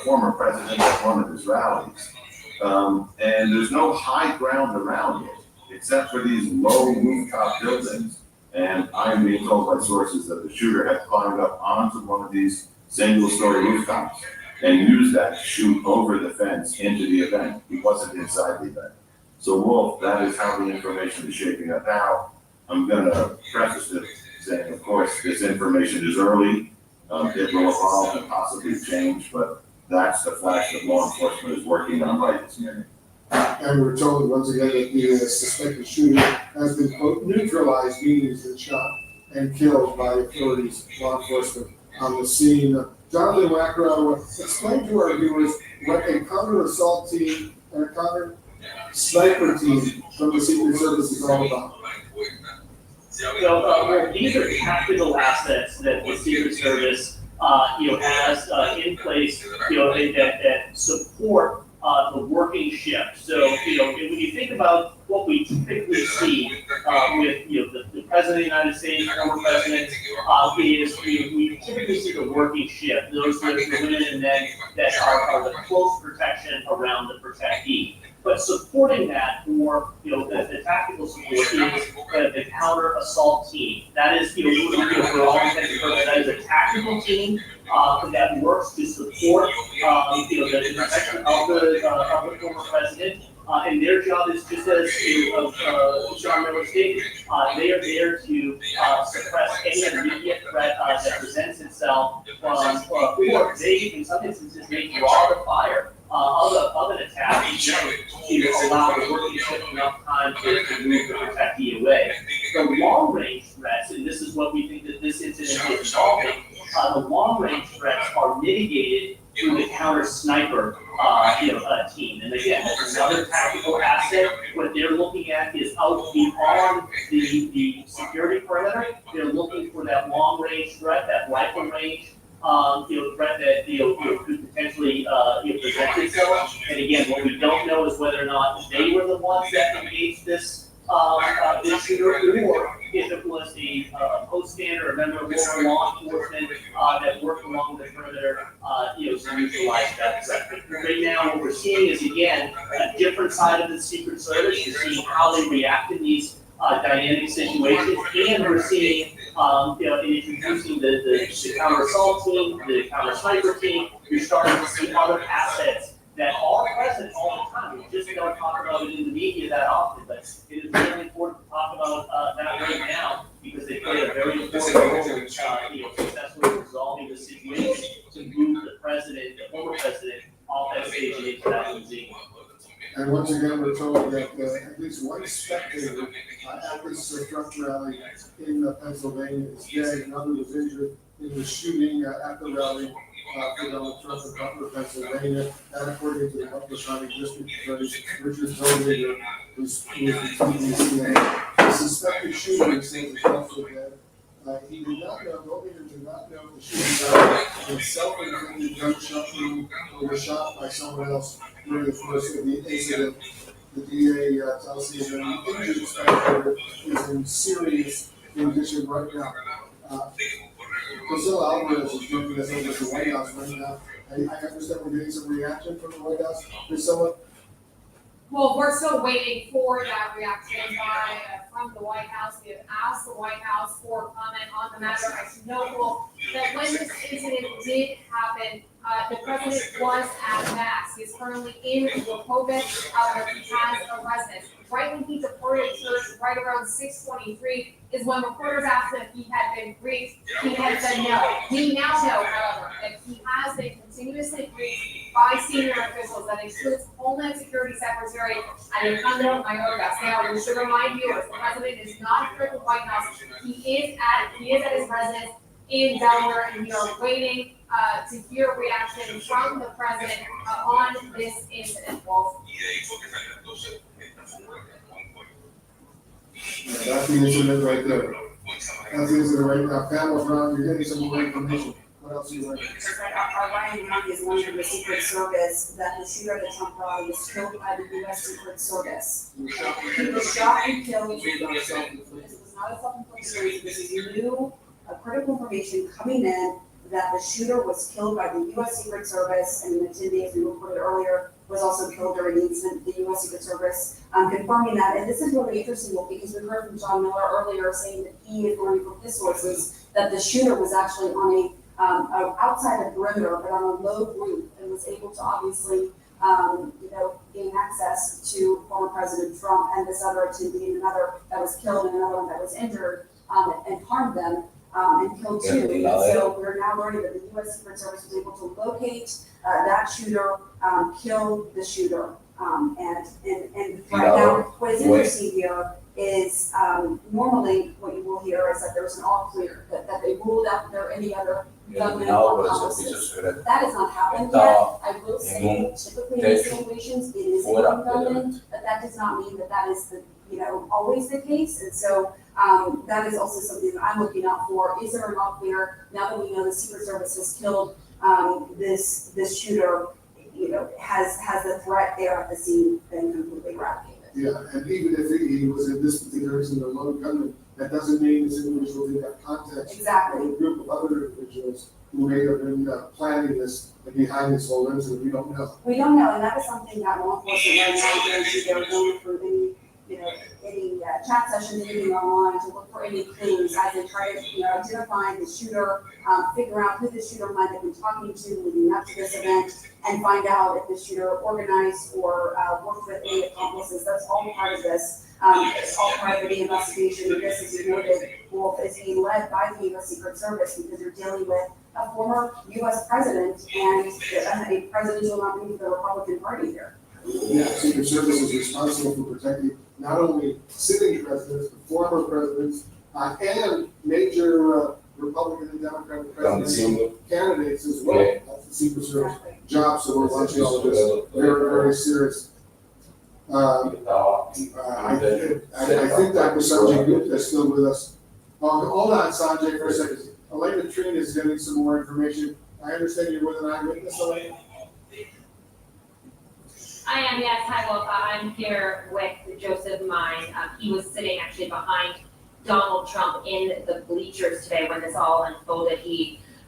former president at one of his rallies. And there's no high ground around it, except for these low rooftop buildings. And I'm being told by sources that the shooter had climbed up onto one of these single-story rooftops and used that to shoot over the fence into the event. He wasn't inside the event. So, Wolf, that is how the information is shaping up now. I'm going to preface it saying, of course, this information is early. It will evolve and possibly change, but that's the flash that law enforcement is working on right this minute. And we're told once again that the suspected shooter has been, quote, neutralized, meaning he's been shot and killed by authorities, law enforcement on the scene. Jonathan Wackrow, explain to our viewers what a counter-assault team and a counter-sniper team from the Secret Service is all about. So, these are tactical assets that the Secret Service, has in place, that support the working shift. So, when you think about what we typically see with, the President of the United States, former President, is we typically see the working shift. Those are the women and men that are the close protection around the protectee. But supporting that, or the tactical support, is the counter assault team. That is, for all intents and purposes, that is a tactical team that works to support the protection of the former president. And their job is just as John Miller stated, they are there to suppress any immediate threat that presents itself, or they, in some instances, may draw the fire of an attack to allow the working shift enough time to move the protectee away. The long-range threats, and this is what we think that this incident is involving, the long-range threats are mitigated through the counter-sniper team. And again, that's another tactical asset. What they're looking at is out beyond the security perimeter. They're looking for that long-range threat, that rifle range threat that could potentially present itself. And again, what we don't know is whether or not they were the ones that engaged this shooter, or if it was a post-stand or a member of local law enforcement that worked along the perimeter, to neutralize that threat. But right now, what we're seeing is, again, a different side of the Secret Service. We're seeing how they react in these dynamic situations, and we're seeing in introducing the counter assault team, the counter sniper team, you're starting to see other assets that are present all the time. We just don't talk about it in the media that often, but it is very important to talk about that right now because they played a very important role in successfully resolving the situation to move the president, the former president, off that stage and into that museum. And once again, we're told that at least one spectator at this Trump rally in Pennsylvania is dead, another was injured in the shooting at the rally for Donald Trump in Butler, Pennsylvania. That, according to the Butler County District Attorney Richard Zollinger, who's the TVCA. The suspected shooter says is also dead. He did not know, Zollinger did not know the shooting guy was self-inflicted gunshot wound or was shot by someone else during the course of the incident. The DA tells him that the injured spectator is in serious condition right now. Priscilla Alvarez is joining us over at the White House right now. I understand we're getting some reaction from the White House. Priscilla? Well, we're still waiting for that reaction from the White House. We have asked the White House for comment on the matter. It's notable that when this incident did happen, the president was at Mass. He's currently in Rehoboth, where he has a residence. Right when he departed church, right around 6:23, is when reporters asked him if he had been briefed. He had said no. We now know, however, that he has been continuously briefed by senior officials. That includes Homeland Security Secretary Alejandro Mayorkas. Now, we should remind viewers, the president is not here at the White House. He is at his residence in Delaware, and we are waiting to hear reaction from the president on this incident. Wolf. That's the incident right there. That's the incident right now. Pamela Brown, you're getting some more information. What else are you writing? Our Ryan Young is one from the Secret Service that the shooter at the Trump rally was killed by the U.S. Secret Service. He was shot and killed. It was not a self-inflicted reason. This is new, critical information coming in that the shooter was killed by the U.S. Secret Service, and Matindy, as we reported earlier, was also killed during the incident, the U.S. Secret Service, confirming that. And this is really interesting because we heard from John Miller earlier saying that he is learning from his sources that the shooter was actually on outside the perimeter, but on a low roof, and was able to obviously, gain access to former President Trump and this other attendee, another that was killed and another one that was injured, and harmed them. And killed two. And so we're now learning that the U.S. Secret Service was able to locate that shooter, kill the shooter. And right now, what is interesting here is normally what you will hear is that there's an all clear, that they ruled out that there are any other gunmen or accomplices. That has not happened yet. I will say, typically in these situations, it is a gunman, but that does not mean that that is always the case. And so that is also something that I'm looking out for. Is there an all clear now that we know the Secret Service has killed this shooter? Has the threat there at the scene been completely eradicated? Yeah, and even if he was in this particular incident a lone gunman, that doesn't mean this individual didn't have context. Exactly. With a group of other individuals who may have been planning this and behind this whole incident. We don't know. We don't know, and that is something that law enforcement right now they're going through any chat sessions, anything online to look for any clues as they try to identify the shooter, figure out who the shooter might have been talking to leading up to this event, and find out if the shooter organized or worked with any accomplices. That's all part of this. It's all part of the investigation. This, as you noted, Wolf, is being led by the U.S. Secret Service because you're dealing with a former U.S. president and a presidential nominee for the Republican Party here. Yeah, Secret Service is responsible for protecting not only sitting presidents, but former presidents, and major Republican and Democratic presidential candidates as well. Yeah. That's the Secret Service job, so we're watching all of this very, very serious. I think Dr. Sanjay Gupta is still with us. Hold on, Sanjay, for a second. Elena Trina is getting some more information. I understand you're with an eyewitness, Elena? I am, yes. Hi, Wolf. I'm here with Joseph Mine. He was sitting actually behind Donald Trump in the bleachers today when this all unfolded.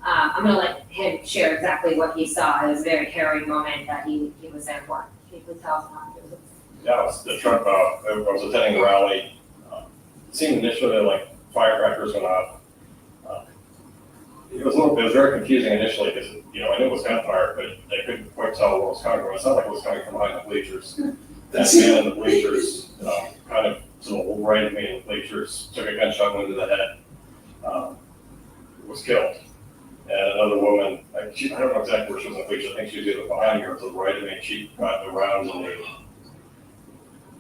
I'm going to let him share exactly what he saw. It was a very harrowing moment that he was there for. Can you please tell us about it? Yeah, it was the Trump, I was attending the rally. It seemed initially like firecrackers went off. it was very confusing initially because, you know, I knew it was gunfire, but I couldn't quite tell where it was coming from. It sounded like it was coming from behind the bleachers. That man in the bleachers, kind of to the right of me in the bleachers, took a gunshot wound to the head, was killed. And another woman, I don't know exactly where she was in the bleachers. I think she was either behind me or to the right of me. She got around and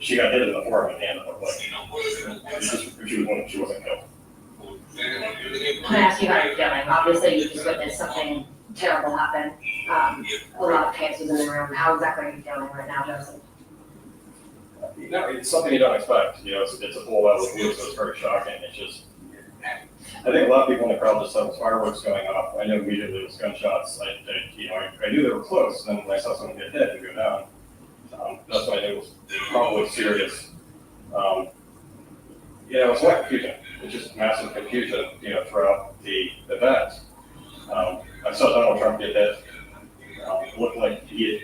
she got hit in the forehead and hand. It looked like she wasn't killed. Can I ask you how you're feeling? Obviously, you just witnessed something terrible happen. A lot of chaos was in the room. How exactly are you feeling right now, Joseph? You know, it's something you don't expect. You know, it's a full out of the blue, so it's very shocking. It's just, I think a lot of people in the crowd just saw the fireworks going off. I knew immediately it was gunshots. I knew they were close. And then when I saw someone get hit and go down, that's when I knew it was probably serious. You know, it's like confusion. It's just massive confusion, you know, throughout the event. I saw Donald Trump get hit. It looked like he had,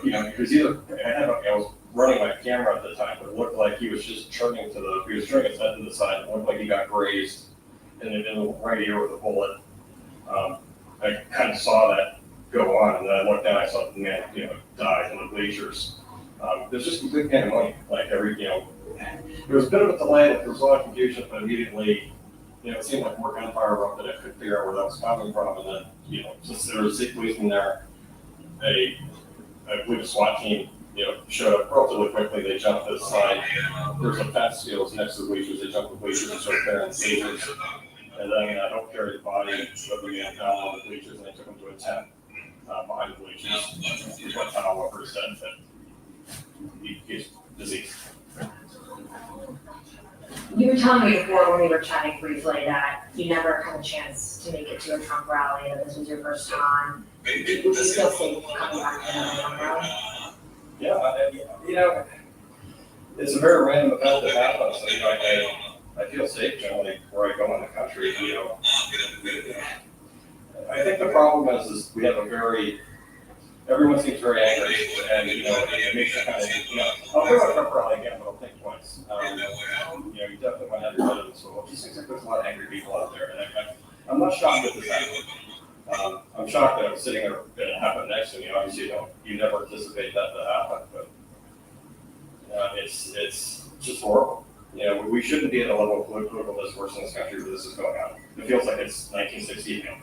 you know, because I was running my camera at the time, but it looked like he was just turning his head to the side. It looked like he got grazed in the right ear with a bullet. I kind of saw that go on, and then I looked down, I saw the man, you know, die in the bleachers. There's just complete pandemonium, like you know, there was a bit of a delay, there was a lot of confusion, but immediately, you know, it seemed like more gunfire erupted. I couldn't figure out where that was coming from, and then, you know, since there was 6 policemen there, I believe a SWAT team, you know, showed up relatively quickly. They jumped to the side. There was a fence, you know, next to the bleachers. They jumped the bleachers and started carrying the bleachers. And then I helped carry the body of the man down on the bleachers, and they took him to a tent behind the bleachers. We went down over his head that he's deceased. You were telling me before when we were chatting briefly that you never had a chance to make it to a Trump rally, that this was your first time. Would you still think coming back to a Trump rally? Yeah, you know, it's a very random event that happens. So, you know, I feel safe generally where I go in the country. You know, I think the problem is we have everyone seems very angry, and you know, it makes you kind of, you know, I'll go to a Trump rally again, but I'll think twice. You know, you definitely want to have your head in the soil. It just seems like there's a lot of angry people out there, and I'm not shocked that this happened. I'm shocked that I'm sitting there and it happened next to me. Obviously, you never anticipate that to happen, but it's just horrible. You know, we shouldn't be at a level of political discourse in this country where this is going on. It feels like it's 1960 again.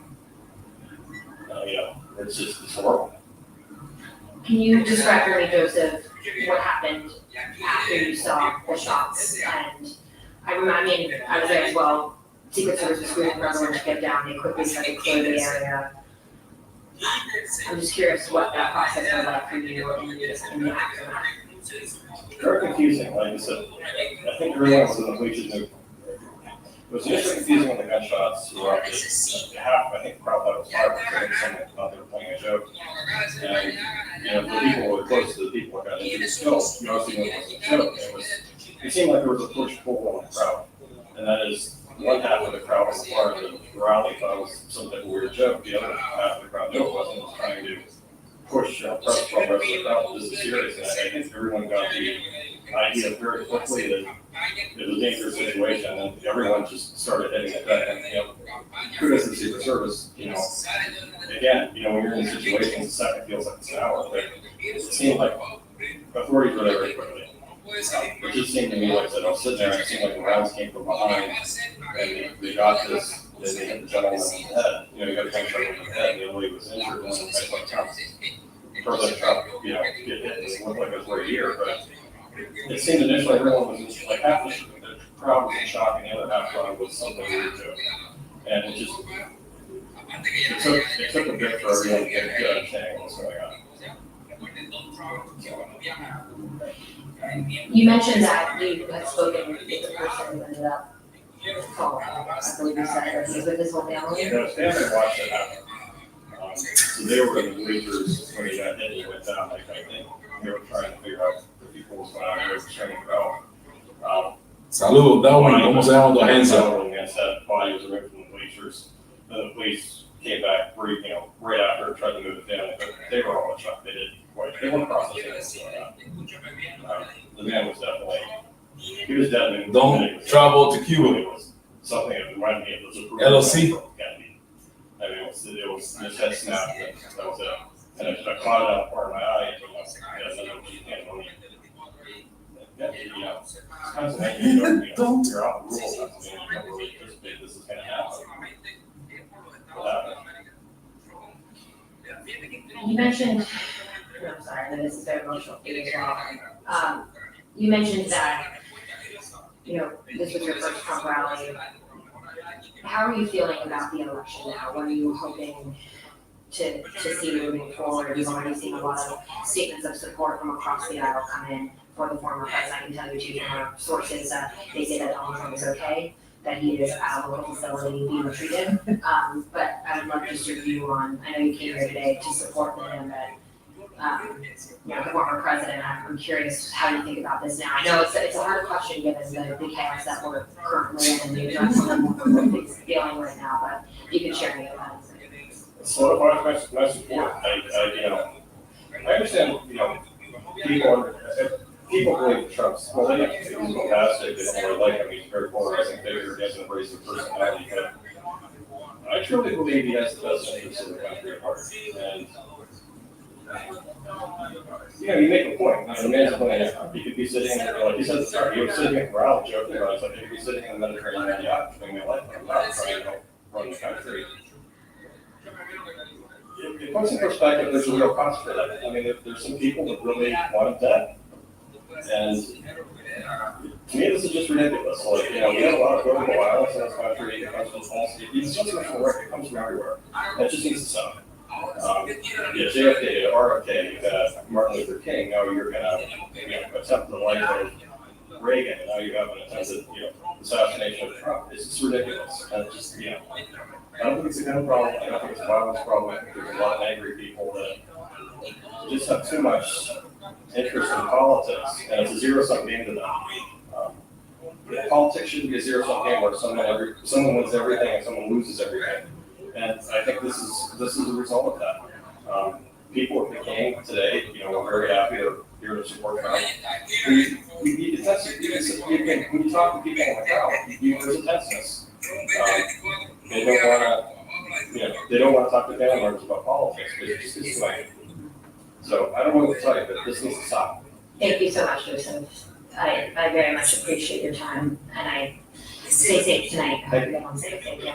You know, it's horrible. Can you describe for me, Joseph, what happened after you saw the shots? And I was there as well. Secret Service was screaming for everyone to get down. They quickly started clearing the area. I'm just curious what that process was like for you in the aftermath. Very confusing, like I said. I think everyone was in the bleachers knew. It was initially confusing when the gunshots erupted. I think the crowd thought it was fireworks. I think someone thought they were playing a joke. And, you know, the people were close to the people that got injured. Still, you obviously knew it was a joke. It seemed like there was a push-pull on the crowd. And that is, one half of the crowd was part of the rally thought it was some type of weird joke. The other half of the crowd knew it wasn't. It was trying to push press from the rest of the crowd. This is serious. And I think everyone got the idea very quickly that it was a dangerous situation, and everyone just started heading it back. And, you know, kudos to the Secret Service. You know, again, you know, when you're in situations, a second feels like it's an hour, but it seemed like authorities were there very quickly. It just seemed to me like I was sitting there, and it seemed like the rounds came from behind, and they got this, and they hit the gentleman in the head. You know, he got a gunshot in the head, and the lady was injured, and I saw President Trump, you know, get hit, and it looked like it was right here, but it seemed initially everyone was like half the crowd was in shock, and the other half thought it was something weird too. And it just it took a bit for everyone to get a good understanding of what's going on. You mentioned that you had spoken with the person who ended up falling. I believe you said that he was with his whole family. Yeah, his family watched it happen. So they were in the bleachers when he got hit and he went down. Like, I think they were trying to figure out if he was going on. They were trying to go. Salud, Darwin, ¿cómo se llama tu agencia? When they said the body was removed from the bleachers, then the police came back, right after, tried to move the family, but they were all in shock. They weren't processing what was going on. The man was definitely, he was dead. Don't travel to Cuba. It was something that reminded me of the LLC. I head snapped, and that was it. And I caught it out of the corner of my eye, and then Pennsylvania, you're out the rural Pennsylvania, you don't really anticipate this is gonna happen. What happened? You mentioned, I'm sorry, I know this is very emotional for you as well. You mentioned that, this was your first Trump rally. How are you feeling about the election now? What are you hoping to see moving forward? We've already seen a lot of statements of support from across the aisle come in for the former president. I can tell you too from our sources that they say that Donald Trump is okay, that he is at a local facility being treated. But I would love just your view on, I know you came here today to support him, that the former president. I'm curious how you think about this now. I know it's a hard question given the chaos that we're currently in, and maybe not something we're feeling right now, but you can share any of that. Solidifies my support. I understand, people believe Trump's, well, they have to say he's fantastic, they don't really like him, he's a very polarizing figure, he has an abrasive personality, but I truly believe he has the best interests of the country at heart. And you make a point. The man's playing. He could be sitting, like you said at the start, he was sitting at Corral joking about it. Like, he could be sitting in the Mediterranean yacht, living my life. I'm not trying to help run the country. It puts in perspective, there's a real cost for that. I mean, there's some people that really want him dead. And to me, this is just ridiculous. Like, we have a lot of political violence in this country. It comes from falsity. It's just much more work. It comes from everywhere. It just needs to stop. JFK, RFK, Martin Luther King. Now you're going to attempt the life of Reagan. And now you have an attempted assassination of Trump. It's just ridiculous. And it's just, I don't think it's a gun problem. I don't think it's a violence problem. I think there's a lot of angry people that just have too much interest in politics, and it's a zero-sum game to them. Politics shouldn't be a zero-sum game where someone wins everything and someone loses everything. And I think this is a result of that. People at the game today, we're very happy to here to support Trump. When you talk to people in the crowd, there's a tenseness. They don't want to talk to family members about politics, but it's just like. So I don't know what to tell you, but this needs to stop. Thank you so much, Joseph. I very much appreciate your time, and I stay safe tonight. I hope everyone's safe. Thank you.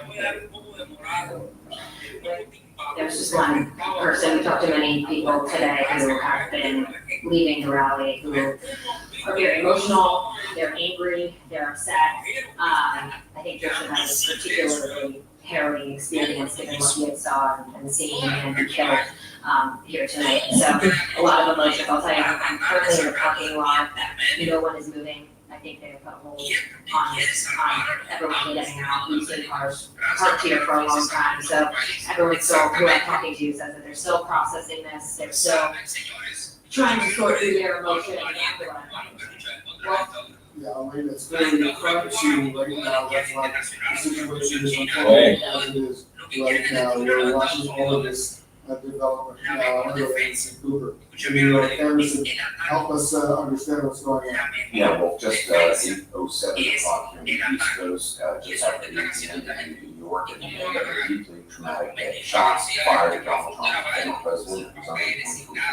There's just one person. We talked to many people today who have been leaving the rally, who are very emotional, they're angry, they're upset. I think Joseph had a particularly harrowing experience given what he had saw and seeing him be killed here tonight. So a lot of emotions. I'll tell you, I'm currently in the parking lot. No one is moving. I think they have put a hold on everyone getting out. We've seen cars parked here for a long time. So everyone still, who I'm talking to, says that they're still processing this. They're still trying to sort through their emotion. Yeah, I mean, it's very crunching right now. That's why the situation is unfolding as it is right now. We're watching all of this development now underway in Vancouver. Anderson, help us understand what's going on. Yeah, well, just 8:07 o'clock here on the East Coast, just after 8 p.m. in New York, and a deeply traumatic shots fired at Donald Trump, the former president, who's on the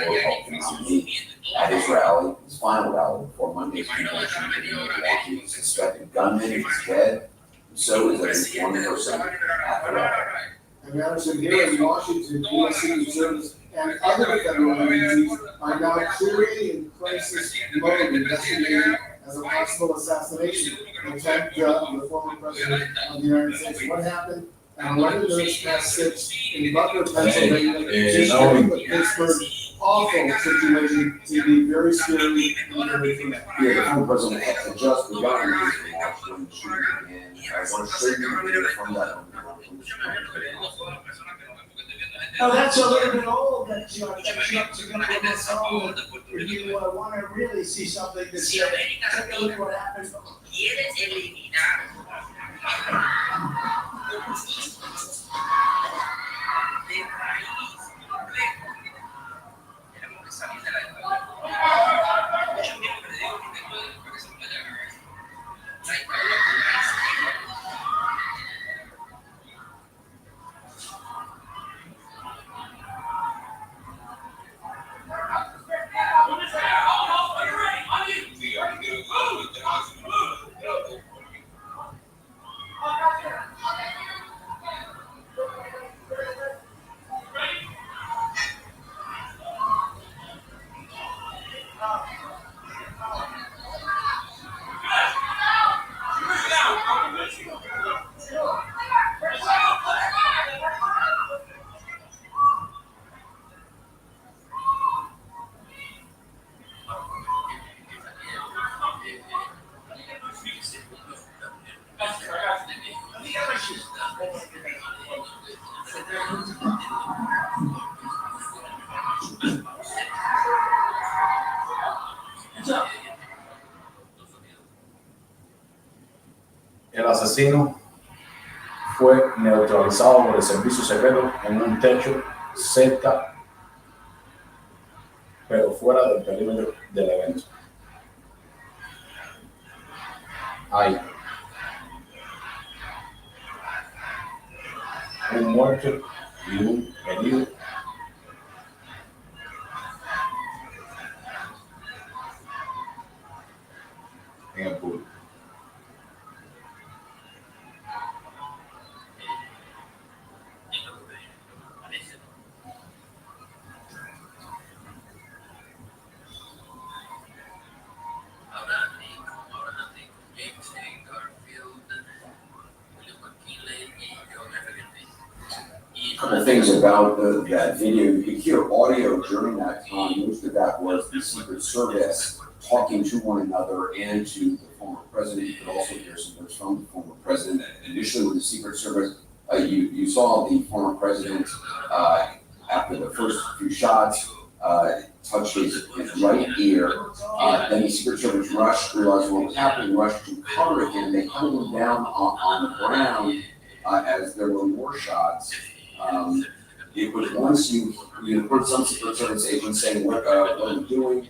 2024 nominee at his rally, his final rally before Monday's convention in Milwaukee. The suspected gunman is dead, and so is at least one person at the rally. And Anderson, here in Washington, U.S. Secret Service and other federal agencies are now clearly in crisis mode investigating as a possible assassination attempt of the former president of the United States. What happened? And 11 minutes past 6 in Butler, Pennsylvania, just north of Pittsburgh. Awful situation to be very scary and very traumatic. Yeah, the former president had just begun his march when the shooting began. I want to show you from that. Oh, that's a little bit old, that shot, to go from this home. If you want to really see something to say, take a look what happened. asesino fue neutralizado por el servicio secreto en un techo cerca, pero fuera del perímetro del evento. Hay un muerto y un herido. En el público. A couple things about that video. You could hear audio during that time. Most of that was the Secret Service talking to one another and to the former president. You could also hear some words from the former president. Initially with the Secret Service, you saw the former president after the first few shots touch his right ear. Then the Secret Service rushed, realized what was happening, rushed to cover him. They held him down on the ground as there were more shots. It was once you heard some Secret Service agents saying, what are we doing?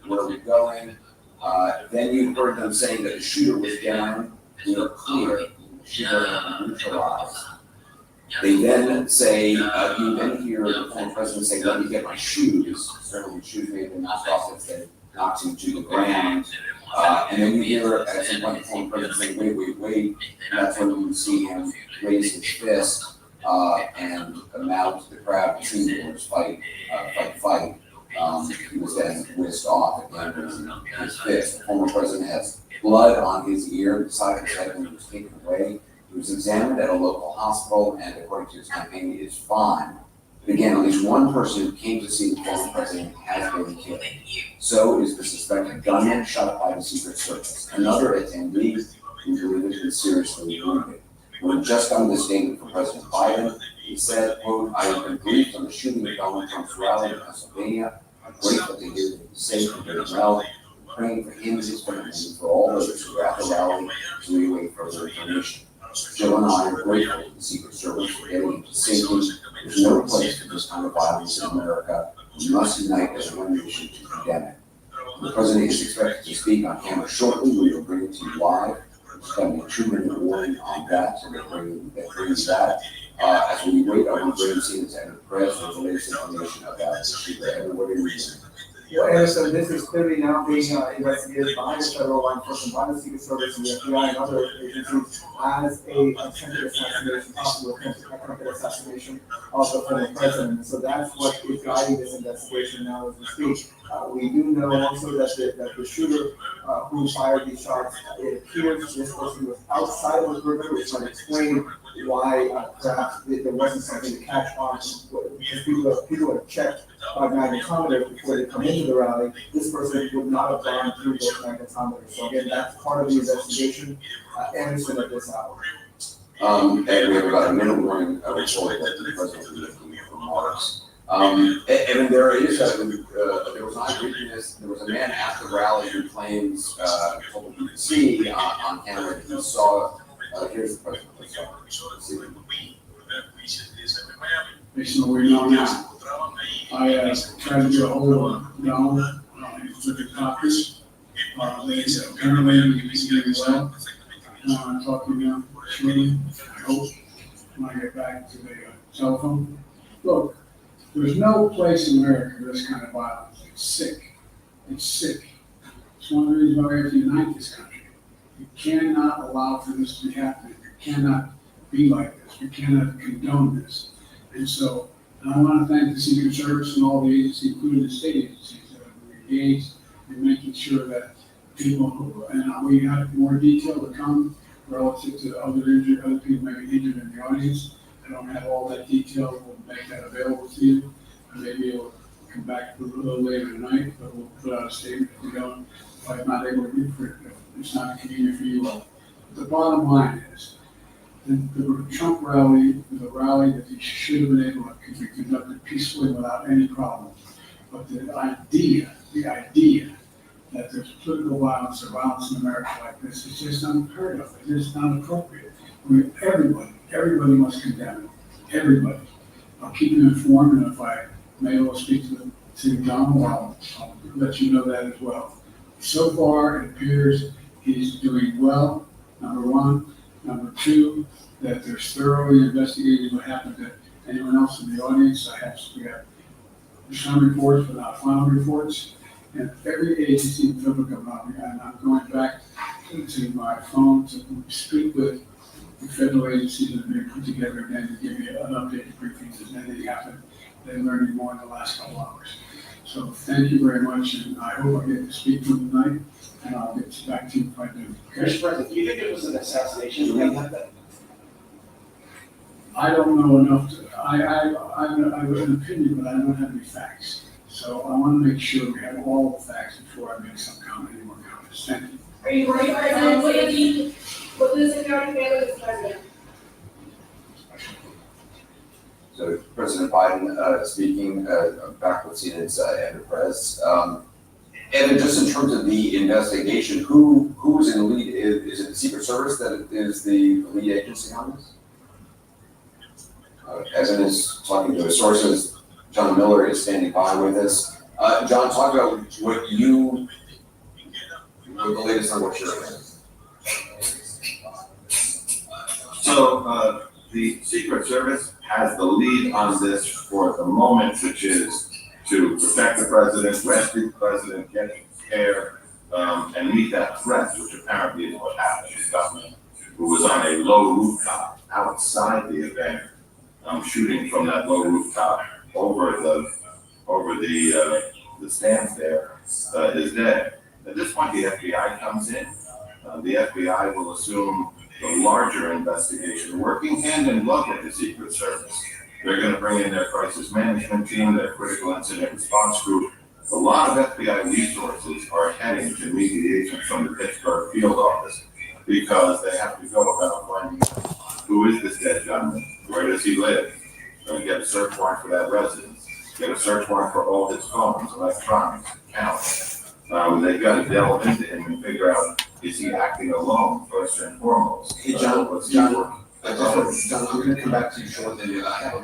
Where are we going? Then you heard them saying that the shooter was down. We are clear. The shooter neutralized. They then say, you then hear the former president say, let me get my shoes. Certainly shoes may have been knocked off as they knocked him to the ground. And then you hear at some point the former president saying, wait. And that's when you see him raise his fist and mount the crowd between the words, fight. He was then whisked off again with his fist. The former president has blood on his ear, the side of his head when he was taken away. He was examined at a local hospital and according to his campaign, he is fine. But again, at least one person who came to see the former president has been killed. So is the suspected gunman shot by the Secret Service. Another attendee who believed has been seriously wounded. When just on the statement from President Biden, he said, quote, I have been briefed on the shooting of Donald Trump's rally in Pennsylvania. I'm grateful to hear that he's safe and doing well. I'm praying for him, his family, and for all those who were at the rally to await further information. Jill and I are grateful to the Secret Service for getting him to safety. There's no place for this kind of violence in America. We must unite as one nation to condemn it. The President is expected to speak on camera shortly. We will bring it to you live. There's going to be a 2-minute warning on that, so we'll bring that. As we wait, I want to bring CNN to the press with the latest information about the shooter. What are you reading? Well, Anderson, this is clearly now being investigated by the federal law enforcement, by the Secret Service, and the FBI and other agencies as a attempted assassination, possible attempted assassination of the former president. So that's what is guiding this investigation now as we speak. We do know also that the shooter who fired these shots, it appears this person was outside of the perimeter, which might explain why perhaps there wasn't something to catch on, because people have checked by magnetometers before they come into the rally. This person would not have gone through those magnetometers. So again, that's part of the investigation. Anderson at this hour. And we have about a minute warning report that the president will be making remarks. And there is there was an eyewitness. There was a man at the rally who claims told BBC on camera that he saw. Here's the president. Based on what we know now, I tried to get a hold of Donald. He took a copy. They said apparently he's doing well. I'm talking to him shortly. I hope when I get back to the telephone. Look, there's no place in America for this kind of violence. It's sick. It's sick. It's one of the reasons why we have to unite this country. You cannot allow for this to be happening. You cannot be like this. You cannot condone this. And so I want to thank the Secret Service and all the agencies, including the state agencies, that have engaged in making sure that people who, and we have more detail to come relative to other people may be injured in the audience. I don't have all that detail. We'll make that available to you. And maybe it'll come back a little later tonight, but we'll put out a statement if we don't. If I'm not able to do it, if it's not convenient for you all. But the bottom line is, the Trump rally was a rally that he should have been able to be conducted peacefully without any problem. But the idea that there's political violence or violence in America like this is just unheard of. It is not appropriate. Everybody must condemn it, everybody. I'll keep you informed, and if I may well speak to Donald, I'll let you know that as well. So far, it appears he's doing well, number one. Number two, that they're thoroughly investigating what happened to anyone else in the audience. We have some reports, but not final reports. And every agency in the federal government, and I'm going back to my phone to speak with the federal agencies that have been put together again to give you an updated briefing as anything happened. They learned more in the last couple hours. So thank you very much, and I hope I get to speak to them tonight, and I'll get back to you if I do. Okay? Mr. President, do you think it was an assassination? Do we have that? I don't know enough to, I have an opinion, but I don't have any facts. So I want to make sure we have all the facts before I make some comment, any more comments. Thank you. Are you ready, President? What does the security fail as president? So President Biden speaking back with CNN's Evan Perez. Evan, just in terms of the investigation, who is in the lead? Is it the Secret Service that is the lead agency on this? Evan is talking to his sources. John Miller is standing by with us. John, talk about what the latest on what you're hearing. So, the Secret Service has the lead on this for the moment, which is to protect the president, rescue the president, get care, and meet that threat, which apparently is what happened. The government, who was on a low rooftop outside the event, shooting from that low rooftop over the stands there, is dead. At this point, the FBI comes in. The FBI will assume the larger investigation, working hand in glove with the Secret Service. They're going to bring in their crisis management team, their critical incident response group. A lot of FBI resources are heading to meet the agents from the Pittsburgh field office because they have to go about finding who is this dead gunman, where does he live, get a search warrant for that residence, get a search warrant for all his phones, electronics, accounts. They've got to delve into him and figure out, is he acting alone first and foremost? Hey, John, I'm going to come back to you shortly. I have